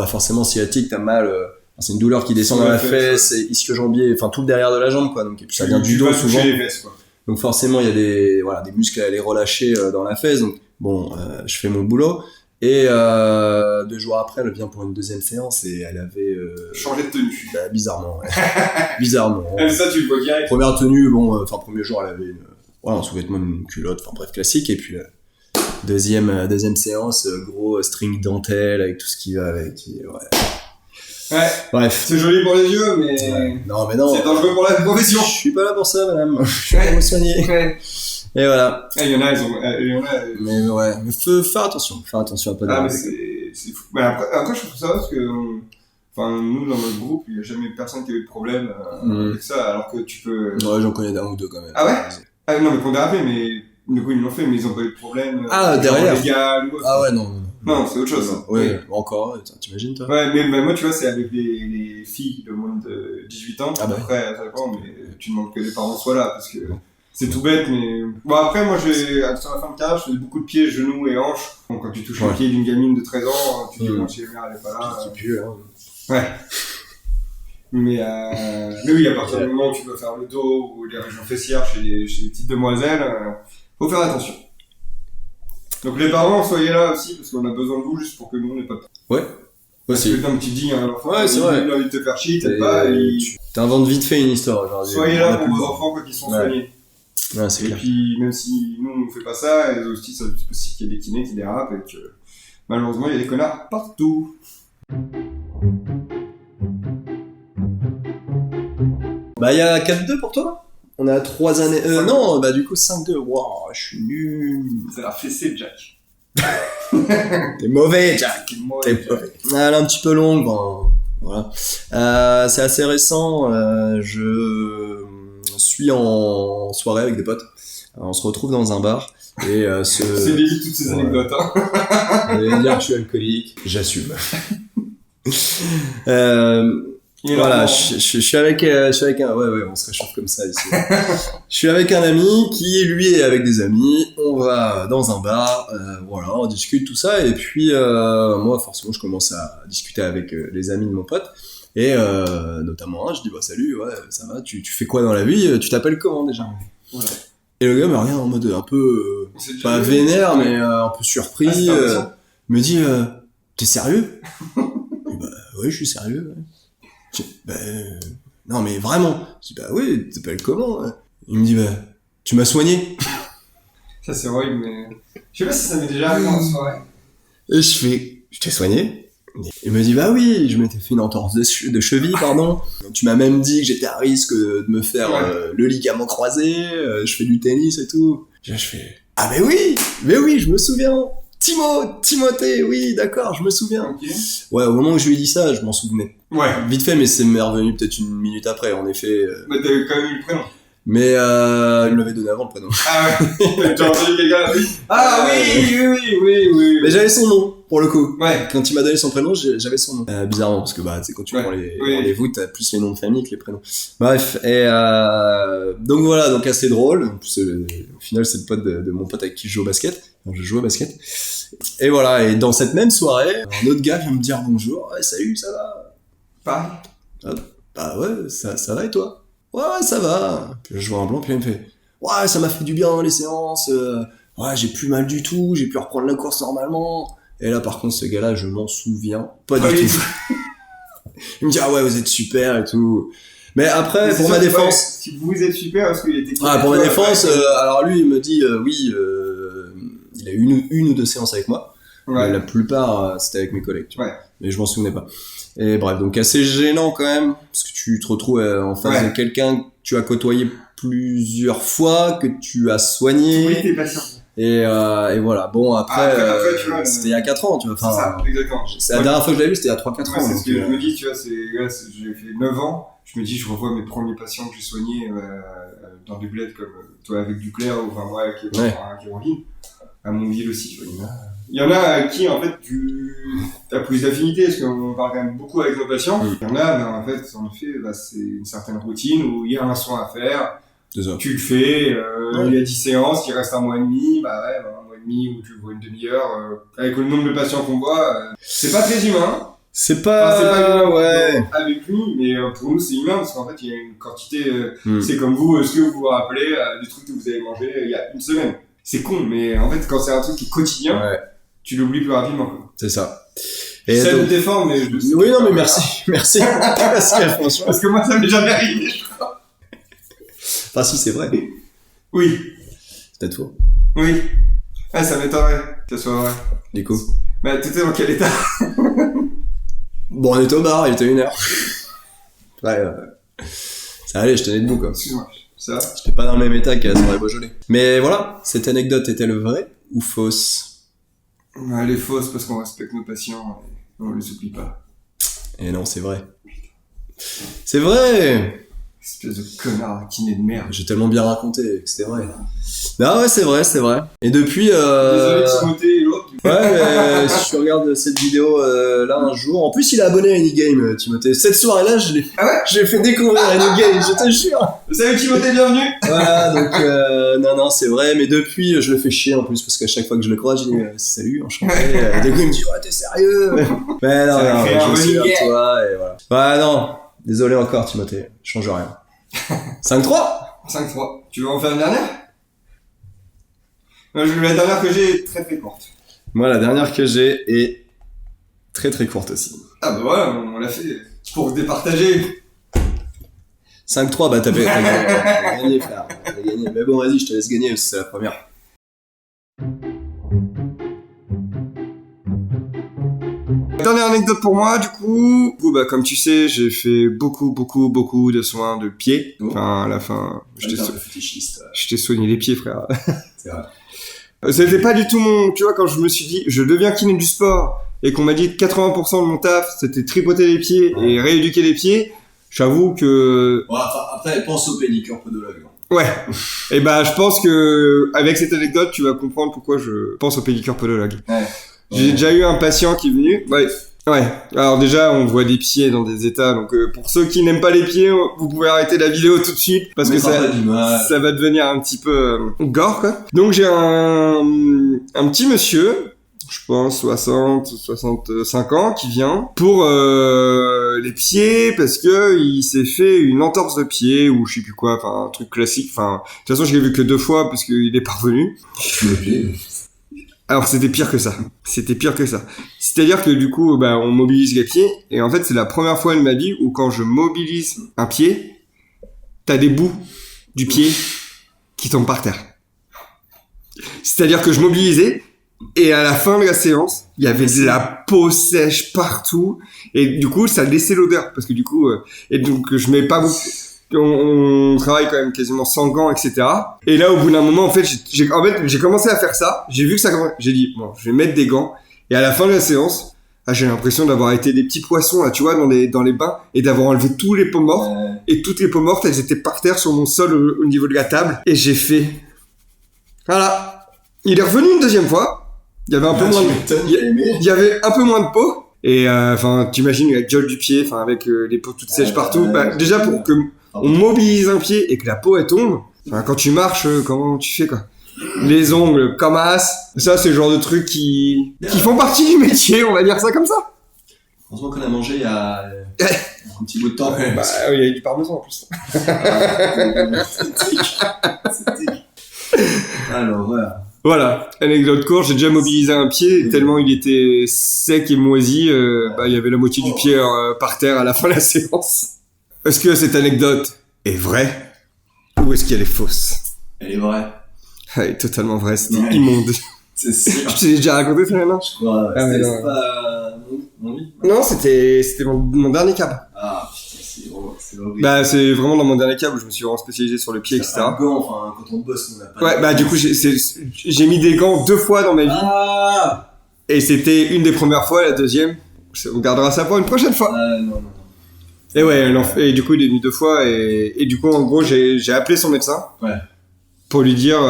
forcément, sciatique, t'as mal, c'est une douleur qui descend dans la fesse, et ischio-jambier, enfin, tout le derrière de la jambe, quoi, donc, et puis ça vient du dos, souvent. Les fesses, quoi. Donc, forcément, il y a des muscles à aller relâcher dans la fesse, donc, je fais mon boulot, et 2 jours après, elle vient pour une deuxième séance, et elle avait... changé de tenue. Bizarrement, ouais. Bizarrement. Ça, tu le vois direct. Première tenue, premier jour, elle avait un sous-vêtement, une culotte, bref, classique, et puis deuxième séance, gros string dentelle, avec tout ce qui va avec, et, ouais. Bref. C'est joli pour les yeux, mais... Non, mais non. C'est dangereux pour la profession. Je suis pas là pour ça, madame. Je suis là pour me soigner. Ouais. Et voilà. Il y en a, Mais ouais, mais faut faire attention à pas mais c'est fou. Mais après, je trouve ça parce que, nous, dans notre groupe, il y a jamais personne qui a eu de problème avec ça, alors que tu peux... Ouais, j'en connais d'un ou deux quand même. Ah ouais? Ah non, mais qu'on a rappelé, mais du coup, ils l'ont fait, mais ils ont pas eu de problème. Derrière. Légal, ou autre. Ah ouais, non. Non, c'est autre chose. Ouais, encore, t'imagines, toi? Ouais, mais moi, tu vois, c'est avec les filles de moins de 18 ans. Ah bah. Après, ça dépend, mais tu demandes que les parents soient là, parce que C'est tout bête, mais... Bon, après, moi, sur la fin de carrière, je faisais beaucoup de pieds, genoux et hanches. Donc, quand tu touches le pied d'une gamine de 13 ans, tu te dis, bon, si la mère, elle est pas là... Qui pue, hein. Ouais. Mais oui, à partir du moment où tu dois faire le dos ou les régions fessières chez les petites demoiselles, faut faire attention. Donc, les parents, soyez là aussi, parce qu'on a besoin de vous juste pour que nous, on n'ait pas peur. Ouais. Parce que comme tu dis, hein, l'enfant, ouais, c'est vrai. Il a envie de te faire chier, t'aimes pas, T'inventes vite fait une histoire aujourd'hui. Soyez là pour vos enfants quand ils sont soignés. Ouais, c'est clair. Et puis, même si nous, on ne fait pas ça, et aussi, c'est possible qu'il y ait des kinés qui dérapent et que, malheureusement, il y a des connards partout. Bah, il y a 4-2 pour toi. On a 3 années. Non, bah, du coup, 5-2. Waouh, je suis nul. Ça a fessé, Jack. T'es mauvais, Jack. T'es mauvais. Elle est un petit peu longue, bon. Voilà. C'est assez récent. Je suis en soirée avec des potes. On se retrouve dans un bar. Et C'est limite toutes ces anecdotes, hein. Et dire que je suis alcoolique, j'assume. Voilà, je suis avec un, ouais, on se réchauffe comme ça ici. Je suis avec un ami qui, lui, est avec des amis. On va dans un bar, voilà, on discute tout ça. Et puis, moi, forcément, je commence à discuter avec les amis de mon pote. Et notamment un, je dis, bah salut, ouais, ça va, tu fais quoi dans la vie? Tu t'appelles comment déjà? Voilà. Et le gars me regarde en mode un peu, pas vénère, mais un peu surpris. Me dit, t'es sérieux? Et bah, oui, je suis sérieux. Ouais. Non, mais vraiment. Je dis, bah oui, tu t'appelles comment? Il me dit, bah, tu m'as soigné. Ça, c'est horrible, mais. Je sais pas si ça m'est déjà arrivé en soirée. Et je fais, je t'ai soigné? Il me dit, bah oui, je m'étais fait une entorse de cheville, pardon. Tu m'as même dit que j'étais à risque de me faire le ligament croisé, je fais du tennis et tout. Je fais, ah mais oui, je me souviens. Timothée, oui, d'accord, je me souviens. Okay. Ouais, au moment où je lui ai dit ça, je m'en souvenais. Ouais. Vite fait, mais c'est m'est revenu peut-être une minute après, en effet. Mais t'avais quand même eu le prénom. Mais il me l'avait donné avant le prénom. Ah ouais. T'as entendu quelqu'un là? Ah oui. Mais j'avais son nom, pour le coup. Ouais. Quand il m'a donné son prénom, j'avais son nom. Bizarrement, parce que bah, tu sais, quand tu prends les rendez-vous, t'as plus les noms de famille que les prénoms. Bref, et donc voilà, donc assez drôle. En plus, au final, c'est le pote de mon pote avec qui je joue au basket. Donc, je joue au basket. Et voilà, et dans cette même soirée, un autre gars vient me dire bonjour. Ouais, salut, ça va? Pareil. Bah ouais, ça va et toi? Ouais, ça va. Puis je vois un blanc, puis il me fait, ouais, ça m'a fait du bien les séances. Ouais, j'ai plus mal du tout, j'ai pu reprendre la course normalement. Et là, par contre, ce gars-là, je m'en souviens pas du tout. Il me dit, ah ouais, vous êtes super et tout. Mais après, pour ma défense... Si vous êtes super, parce qu'il était... Ah, pour ma défense, alors lui, il me dit, oui, il a eu une ou deux séances avec moi. Ouais. La plupart, c'était avec mes collègues, tu vois. Ouais. Mais je m'en souvenais pas. Et bref, donc assez gênant quand même, parce que tu te retrouves en face de quelqu'un que tu as côtoyé plusieurs fois, que tu as soigné. Oui, t'es patient. Et voilà. Bon, après tu vois, c'était il y a 4 ans, tu vois. Enfin, c'est ça, exactement. C'est la dernière fois que je l'ai vu, c'était il y a 3-4 ans. C'est ce que je me dis, tu vois, j'ai fait 9 ans. Je me dis, je revois mes premiers patients que j'ai soignés dans des bleds comme toi avec Duclair, ou enfin moi avec Kéronville, à Montville aussi, tu vois. Il y en a avec qui, en fait, t'as plus d'affinité, parce qu'on parle quand même beaucoup avec nos patients. Il y en a, en fait, c'est une certaine routine où il y a un soin à faire. Tu le fais, il y a 10 séances, il reste un mois et demi, un mois et demi où tu vois une demi-heure. Avec le nombre de patients qu'on voit, c'est pas très humain. C'est pas humain avec lui, mais pour nous c'est humain, parce qu'en fait il y a une quantité, c'est comme vous, est-ce que vous vous rappelez des trucs que vous avez mangé il y a une semaine? C'est con, mais en fait quand c'est un truc qui est quotidien, tu l'oublies plus rapidement, quoi. C'est ça. Et ça me défend, mais oui, non, mais merci. parce que franchement... Parce que moi ça m'est jamais arrivé, je crois. Enfin si, c'est vrai. Oui. C'est peut-être faux. Oui. Ah, ça m'étonnerait que ce soit vrai. Du coup. Bah, t'étais dans quel état? Bon, on était au bar, il était 1h. Ouais, ça allait, je tenais debout, quoi. Excuse-moi, ça va? J'étais pas dans le même état qu'à la soirée Beaujolais. Mais voilà, cette anecdote était-elle vraie ou fausse? Elle est fausse parce qu'on respecte nos patients et on les oublie pas. Et non, c'est vrai. C'est vrai! Espèce de connard, kiné de merde. J'ai tellement bien raconté que c'était vrai. Ah ouais, c'est vrai. Et depuis... Désolé Timothée et l'autre. Ouais, si tu regardes cette vidéo là un jour. En plus, il est abonné à Anygame, Timothée. Cette soirée-là, je l'ai fait découvrir Anygame, je te jure. Salut Timothée, bienvenue. Voilà, donc non, c'est vrai. Mais depuis, je le fais chier en plus parce qu'à chaque fois que je le croise, je dis salut, enchanté. Des fois, il me dit ouais, t'es sérieux. Mais non, je me souviens de toi et voilà. Ouais, non, désolé encore, Timothée. Change rien. 5-3. 5-3. Tu veux en faire une dernière? La dernière que j'ai est très très courte. Moi, la dernière que j'ai est très très courte aussi. Ah bah voilà, on l'a fait pour départager. 5-3, bah t'as gagné, frère. T'as gagné. Mais bon, vas-y, je te laisse gagner parce que c'est la première. Dernière anecdote pour moi, du coup, bah, comme tu sais, j'ai fait beaucoup de soins de pieds. Enfin, à la fin, je t'ai soigné les pieds, frère. C'est vrai. C'était pas du tout tu vois, quand je me suis dit, je deviens kiné du sport, et qu'on m'a dit que 80% de mon taf, c'était tripoter les pieds et rééduquer les pieds, j'avoue que... Ouais, enfin, après, pense au pédicure podologue. Ouais. Et bah, je pense que, avec cette anecdote, tu vas comprendre pourquoi je pense au pédicure podologue. Ouais. J'ai déjà eu un patient qui est venu. Ouais. Alors déjà, on voit des pieds dans des états. Donc pour ceux qui n'aiment pas les pieds, vous pouvez arrêter la vidéo tout de suite parce que ça va devenir un petit peu gore, quoi. Donc j'ai un petit monsieur, je pense 65 ans, qui vient pour les pieds parce que il s'est fait une entorse de pied ou je sais plus quoi, enfin un truc classique. Enfin de toute façon, je l'ai vu que 2 fois parce qu'il est parvenu. Alors c'était pire que ça. C'est-à-dire que du coup, bah, on mobilise les pieds et en fait c'est la première fois de ma vie où quand je mobilise un pied, t'as des bouts du pied qui tombent par terre. C'est-à-dire que je mobilisais et à la fin de la séance, il y avait de la peau sèche partout et du coup ça laissait l'odeur parce que du coup et donc je mets pas beaucoup. On travaille quand même quasiment sans gants, etc. Et là, au bout d'un moment, en fait, j'ai commencé à faire ça. J'ai vu que ça commençait. J'ai dit, bon, je vais mettre des gants. Et à la fin de la séance, j'ai l'impression d'avoir été des petits poissons, là, tu vois, dans les bains, et d'avoir enlevé tous les peaux mortes. Et toutes les peaux mortes, elles étaient par terre sur mon sol au niveau de la table. Et j'ai fait, voilà. Il est revenu une deuxième fois. Il y avait un peu moins il y avait un peu moins de peau. Et enfin, t'imagines la gueule du pied, enfin avec les peaux toutes sèches partout. Bah, déjà pour que on mobilise un pied et que la peau elle tombe. Enfin, quand tu marches, comment tu fais quoi? Les ongles comme as. Ça, c'est le genre de trucs qui font partie du métier, on va dire ça comme ça. Heureusement qu'on a mangé il y a un petit bout de temps. Bah, il y a eu du parmesan en plus. Alors voilà, anecdote courte, j'ai déjà mobilisé un pied tellement il était sec et moisi, bah il y avait la moitié du pied par terre à la fin de la séance. Est-ce que cette anecdote est vraie ou est-ce qu'elle est fausse? Elle est vraie. Elle est totalement vraie, c'était immonde. C'est sûr. Je t'ai déjà raconté ça maintenant? Je crois. Ah, c'était pas mon lit. Non, c'était mon dernier cab. Ah putain, c'est horrible. Bah c'est vraiment dans mon dernier cab où je me suis vraiment spécialisé sur le pied, etc. Un gant, enfin quand on bosse, on n'a pas. Ouais, bah du coup j'ai mis des gants 2 fois dans ma vie. Ah. Et c'était une des premières fois, la deuxième, on gardera ça pour une prochaine fois. Non. Et ouais, et du coup il est venu 2 fois et du coup en gros j'ai appelé son médecin. Ouais. Pour lui dire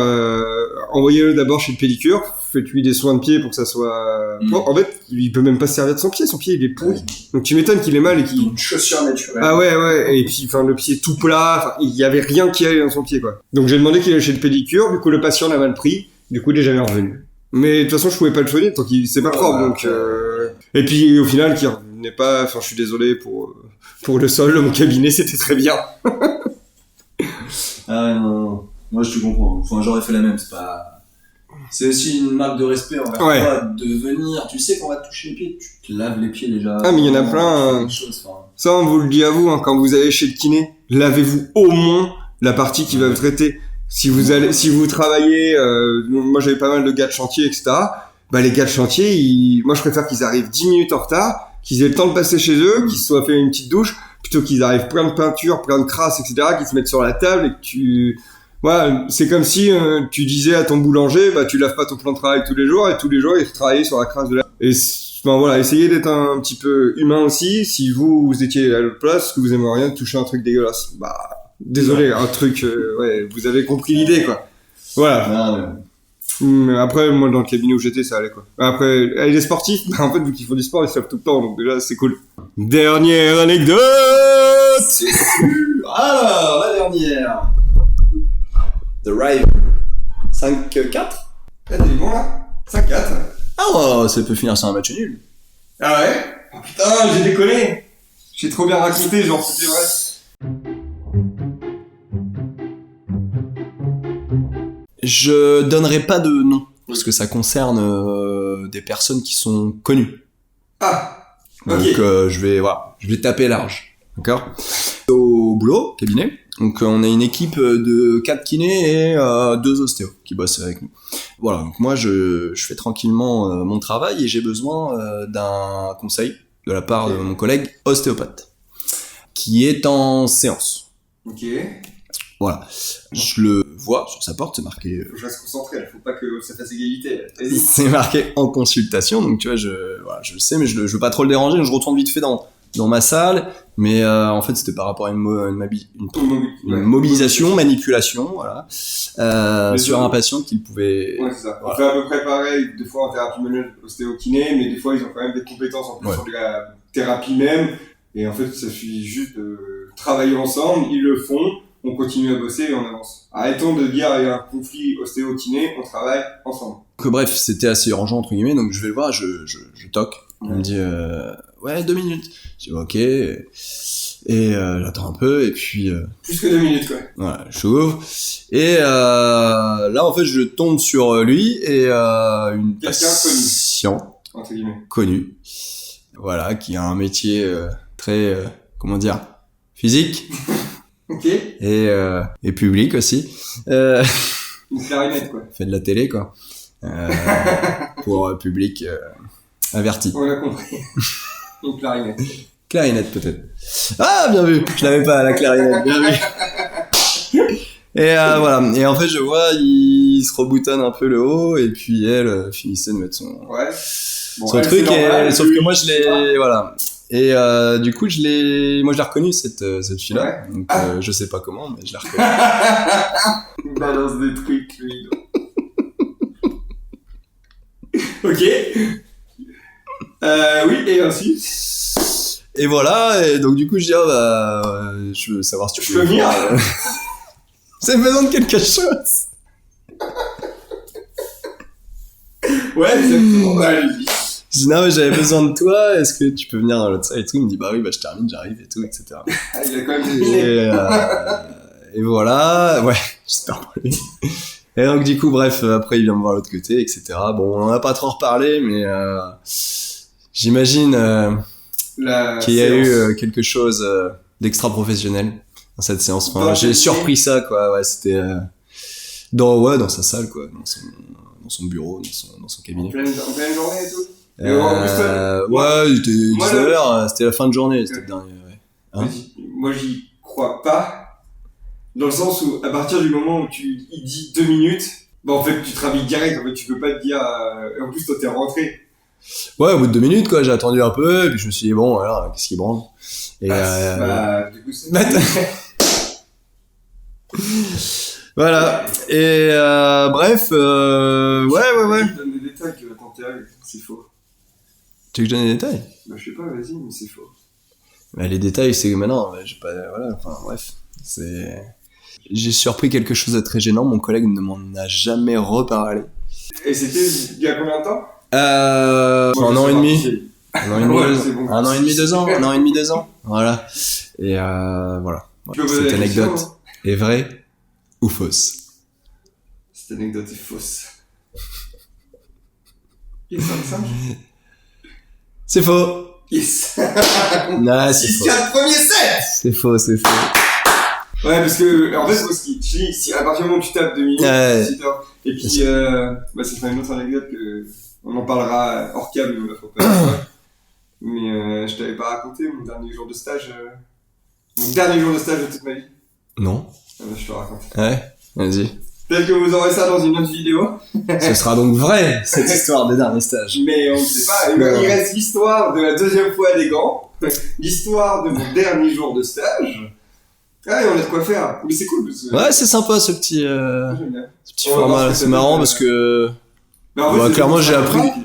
envoyez-le d'abord chez le pédicure, faites-lui des soins de pied pour que ça soit... En fait, il peut même pas se servir de son pied il est pourri. Donc tu m'étonnes qu'il est mal et qu'il... Une chaussure naturelle. Ah ouais, et puis enfin le pied tout plat, il y avait rien qui allait dans son pied quoi. Donc j'ai demandé qu'il aille chez le pédicure, du coup le patient l'a mal pris, du coup il est jamais revenu. Mais de toute façon je pouvais pas le soigner tant qu'il c'est pas propre donc... Et puis au final qu'il revenait pas, enfin je suis désolé pour le sol, mon cabinet c'était très bien. Ah non. Moi, je te comprends. Enfin, j'aurais fait la même. C'est aussi une marque de respect envers toi de venir. Tu sais qu'on va te toucher les pieds. Tu te laves les pieds déjà. Ah, mais il y en a plein. Ça, on vous le dit à vous, hein, quand vous allez chez le kiné, lavez-vous au moins la partie qui va vous traiter. Si vous travaillez, moi j'avais pas mal de gars de chantier, etc. Bah, les gars de chantier, moi je préfère qu'ils arrivent 10 minutes en retard, qu'ils aient le temps de passer chez eux, qu'ils se soient fait une petite douche, plutôt qu'ils arrivent plein de peinture, plein de crasse, etc., qu'ils se mettent sur la table et que tu... Ouais, c'est comme si tu disais à ton boulanger, bah tu laves pas ton plan de travail tous les jours et tous les jours il travaillait sur la crasse de la... Et enfin voilà, essayez d'être un petit peu humain aussi. Si vous étiez à l'autre place, que vous aimeriez rien toucher un truc dégueulasse, bah désolé, un truc, ouais, vous avez compris l'idée quoi. Voilà. Mais après, moi, dans le cabinet où j'étais, ça allait, quoi. Après, les sportifs, en fait, vu qu'ils font du sport, ils se lèvent tout le temps, donc déjà, c'est cool. Dernière anecdote! Alors, la dernière. The Rive. 5-4. Ah, t'es bon, là? 5-4. Ah ouais, ça peut finir sur un match nul. Ah ouais? Oh, putain, j'ai déconné! J'ai trop bien raconté, genre, c'était vrai. Je donnerai pas de nom, parce que ça concerne des personnes qui sont connues. Ah! Ok. Donc je vais taper large. D'accord? Au boulot, cabinet, donc on a une équipe de 4 kinés et 2 ostéos qui bossent avec nous. Voilà, donc moi je fais tranquillement mon travail et j'ai besoin d'un conseil de la part de mon collègue ostéopathe qui est en séance. Ok. Voilà, je le vois sur sa porte, c'est marqué. Faut que je reste concentré, là. Faut pas que ça fasse égalité. Vas-y. C'est marqué en consultation, donc tu vois, je le sais, mais je veux pas trop le déranger, donc je retourne vite fait dans ma salle, mais en fait c'était par rapport à une mobilisation, manipulation, voilà, sur un patient qu'il pouvait... Ouais, c'est ça. Voilà. On fait à peu près pareil, des fois en thérapie manuelle ostéo-kiné, mais des fois ils ont quand même des compétences en plus sur de la thérapie même, et en fait ça suffit juste de travailler ensemble, ils le font, on continue à bosser et on avance. Arrêtons de dire il y a un conflit ostéo-kiné, on travaille ensemble. Donc, bref, c'était assez urgent entre guillemets, donc je vais le voir, je toque, il me dit ouais 2 minutes, je dis ok, et j'attends un peu, et puis Plus que 2 minutes, quoi. voilà, j'ouvre, et là en fait je tombe sur lui et une Quelqu'un patient Entre guillemets. connu, voilà, qui a un métier très, comment dire, physique Ok. et public aussi, Une clarinette, quoi. fait de la télé quoi, pour public averti. On l'a compris. Une clarinette. Clarinette peut-être. Ah bien vu, je l'avais pas la clarinette, bien vu. Et voilà, et en fait je vois, il se reboutonne un peu le haut, et puis elle finissait de mettre son Ouais. Bon, son elle, truc, c'est normal, sauf lui, que moi je l'ai, voilà. Et du coup je l'ai reconnue cette fille-là, Ouais. donc je sais pas comment, mais je l'ai reconnue. Il balance des trucs, lui. Ok. Oui, et ainsi. Et voilà, et donc du coup je dis je veux savoir si tu Je peux peux venir. J'ai besoin de quelque chose. Ouais, exactement. Ouais, allez-y. Je dis non mais j'avais besoin de toi, est-ce que tu peux venir dans l'autre salle et tout. Il me dit bah oui, bah je termine, j'arrive et tout, etc. Ah, il a quand même terminé. Et voilà, ouais, j'espère pour lui. Et donc du coup bref, après il vient me voir de l'autre côté, etc. Bon, on en a pas trop reparlé, mais j'imagine qu'il y a eu quelque chose d'extra professionnel dans cette séance. Enfin, j'ai surpris ça quoi, ouais, c'était dans sa salle quoi, dans son bureau, dans son cabinet. En pleine journée et tout. Ouais, il était 19h, c'était la fin de journée, c'était le dernier, ouais. Hein? Moi, j'y crois pas. Dans le sens où, à partir du moment où il dit 2 minutes, bah, en fait, tu te rhabilles direct, en fait, tu peux pas te dire, en plus, toi, t'es rentré. Ouais, au bout de 2 minutes, quoi, j'ai attendu un peu, et puis je me suis dit, bon, alors, qu'est-ce qui branle? Et Du coup, c'est... voilà. Et bref, ouais. Tu donnes des détails que quand t'es avec, c'est faux. Tu veux que je donne des détails? Bah, je sais pas, vas-y, mais c'est faux. Bah, les détails, c'est que maintenant, j'ai pas, voilà, enfin, bref, j'ai surpris quelque chose de très gênant, mon collègue ne m'en a jamais reparlé. Et c'était il y a combien de temps? Un an et demi. Un an et demi, Ouais, c'est bon. un an et demi, 2 ans. Un an et demi, 2 ans. Voilà. Et voilà. Tu peux poser Cette la anecdote question, est vraie ou fausse? Cette anecdote est fausse. Il est 25. C'est faux. Yes. Non, c'est faux. Il y a le premier set. C'est faux, c'est faux. Ouais, parce que, en fait, moi, ce qui, je dis, si à partir du moment où tu tapes 2 minutes, Ouais. et puis, ça sera une autre anecdote que, on en parlera hors câble, la fois prochaine. Mais, je t'avais pas raconté mon dernier jour de stage, de toute ma vie. Non. Ah bah, je te raconte. Ouais. Vas-y. Peut-être que vous aurez ça dans une autre vidéo. Ce sera donc vrai, cette histoire des derniers stages. Mais on ne sait pas. Il reste l'histoire de la 2e fois des gants. L'histoire de mon dernier jour de stage. Ah, et on a de quoi faire. Mais c'est cool. Parce que... Ouais, c'est sympa ce petit, J'aime bien. ce petit On va voir format. ce que C'est ça marrant donne, parce que Mais en fait, c'est clairement des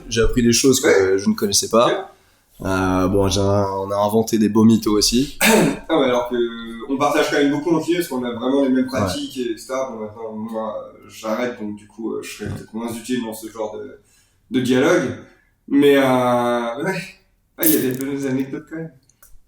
j'ai appris des choses que je ne connaissais pas. On a inventé des beaux mythos aussi. Ah ouais, alors que on partage quand même beaucoup en parce qu'on a vraiment les mêmes pratiques et etc. Bon, maintenant, moi, j'arrête, donc du coup, je serais peut-être moins utile dans ce genre de dialogue. Mais ouais, ah, il y a des bonnes anecdotes quand même.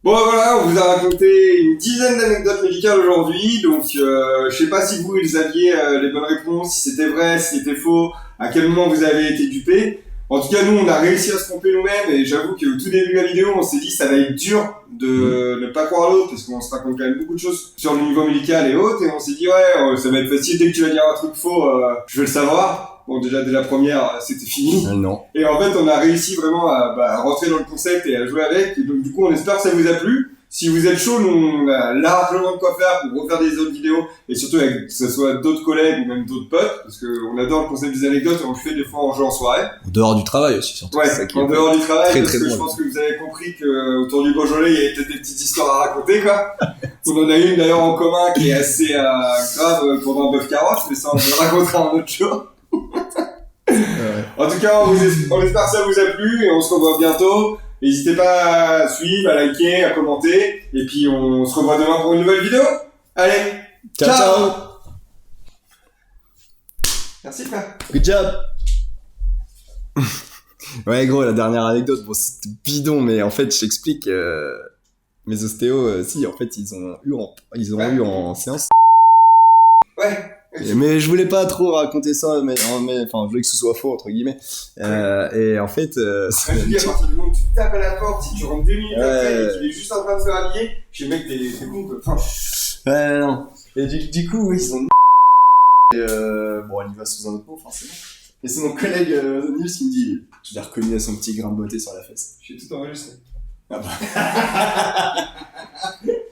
Bon, voilà, on vous a raconté une dizaine d'anecdotes médicales aujourd'hui, donc je sais pas si vous aviez les bonnes réponses, si c'était vrai, si c'était faux, à quel moment vous avez été dupé. En tout cas, nous, on a réussi à se tromper nous-mêmes, et j'avoue qu'au tout début de la vidéo, on s'est dit ça va être dur de ne pas croire l'autre, parce qu'on se raconte quand même beaucoup de choses sur le niveau médical et autres, et on s'est dit ouais, ça va être facile, dès que tu vas dire un truc faux, je vais le savoir. Bon, déjà, dès la première, c'était fini. Non. Et en fait, on a réussi vraiment à rentrer dans le concept et à jouer avec. Et donc, du coup, on espère que ça vous a plu. Si vous êtes chaud, nous, on a largement de quoi faire pour refaire des autres vidéos. Et surtout, avec, que ce soit d'autres collègues ou même d'autres potes. Parce qu'on adore le concept des anecdotes et on le fait des fois en jeu en soirée. En dehors du travail aussi, surtout. Ouais, C'est ça qui est en dehors du travail. très, Parce très que je drôle. pense que vous avez compris que autour du Beaujolais, il y avait peut-être des petites histoires à raconter, quoi. On en a une d'ailleurs en commun qui est assez grave pendant un bœuf carotte. Mais ça, on vous le racontera un autre jour. En tout cas, on espère que ça vous a plu et on se revoit bientôt. N'hésitez pas à suivre, à liker, à commenter. Et puis on se revoit demain pour une nouvelle vidéo. Allez, Ciao. Merci frère. Good job. Ouais, gros, la dernière anecdote, bon, c'était bidon, mais en fait, je t'explique, mes ostéos, si, en fait, ils ont eu en séance. Ouais. Mais je voulais pas trop raconter ça, mais enfin, je voulais que ce soit faux, entre guillemets. Et en fait, Je te dis, à partir du moment où tu tapes à la porte, si tu rentres 2 minutes après et qu'il est juste en train de se rhabiller, je sais mec, t'es con quoi. Enfin, ouais, non. Et du coup, oui, ils ont bon, elle y va sous un autre mot, forcément. Et c'est mon collègue Nils qui me dit, je l'ai reconnu à son petit grain de beauté sur la fesse. j'ai tout enregistré. Ah bah.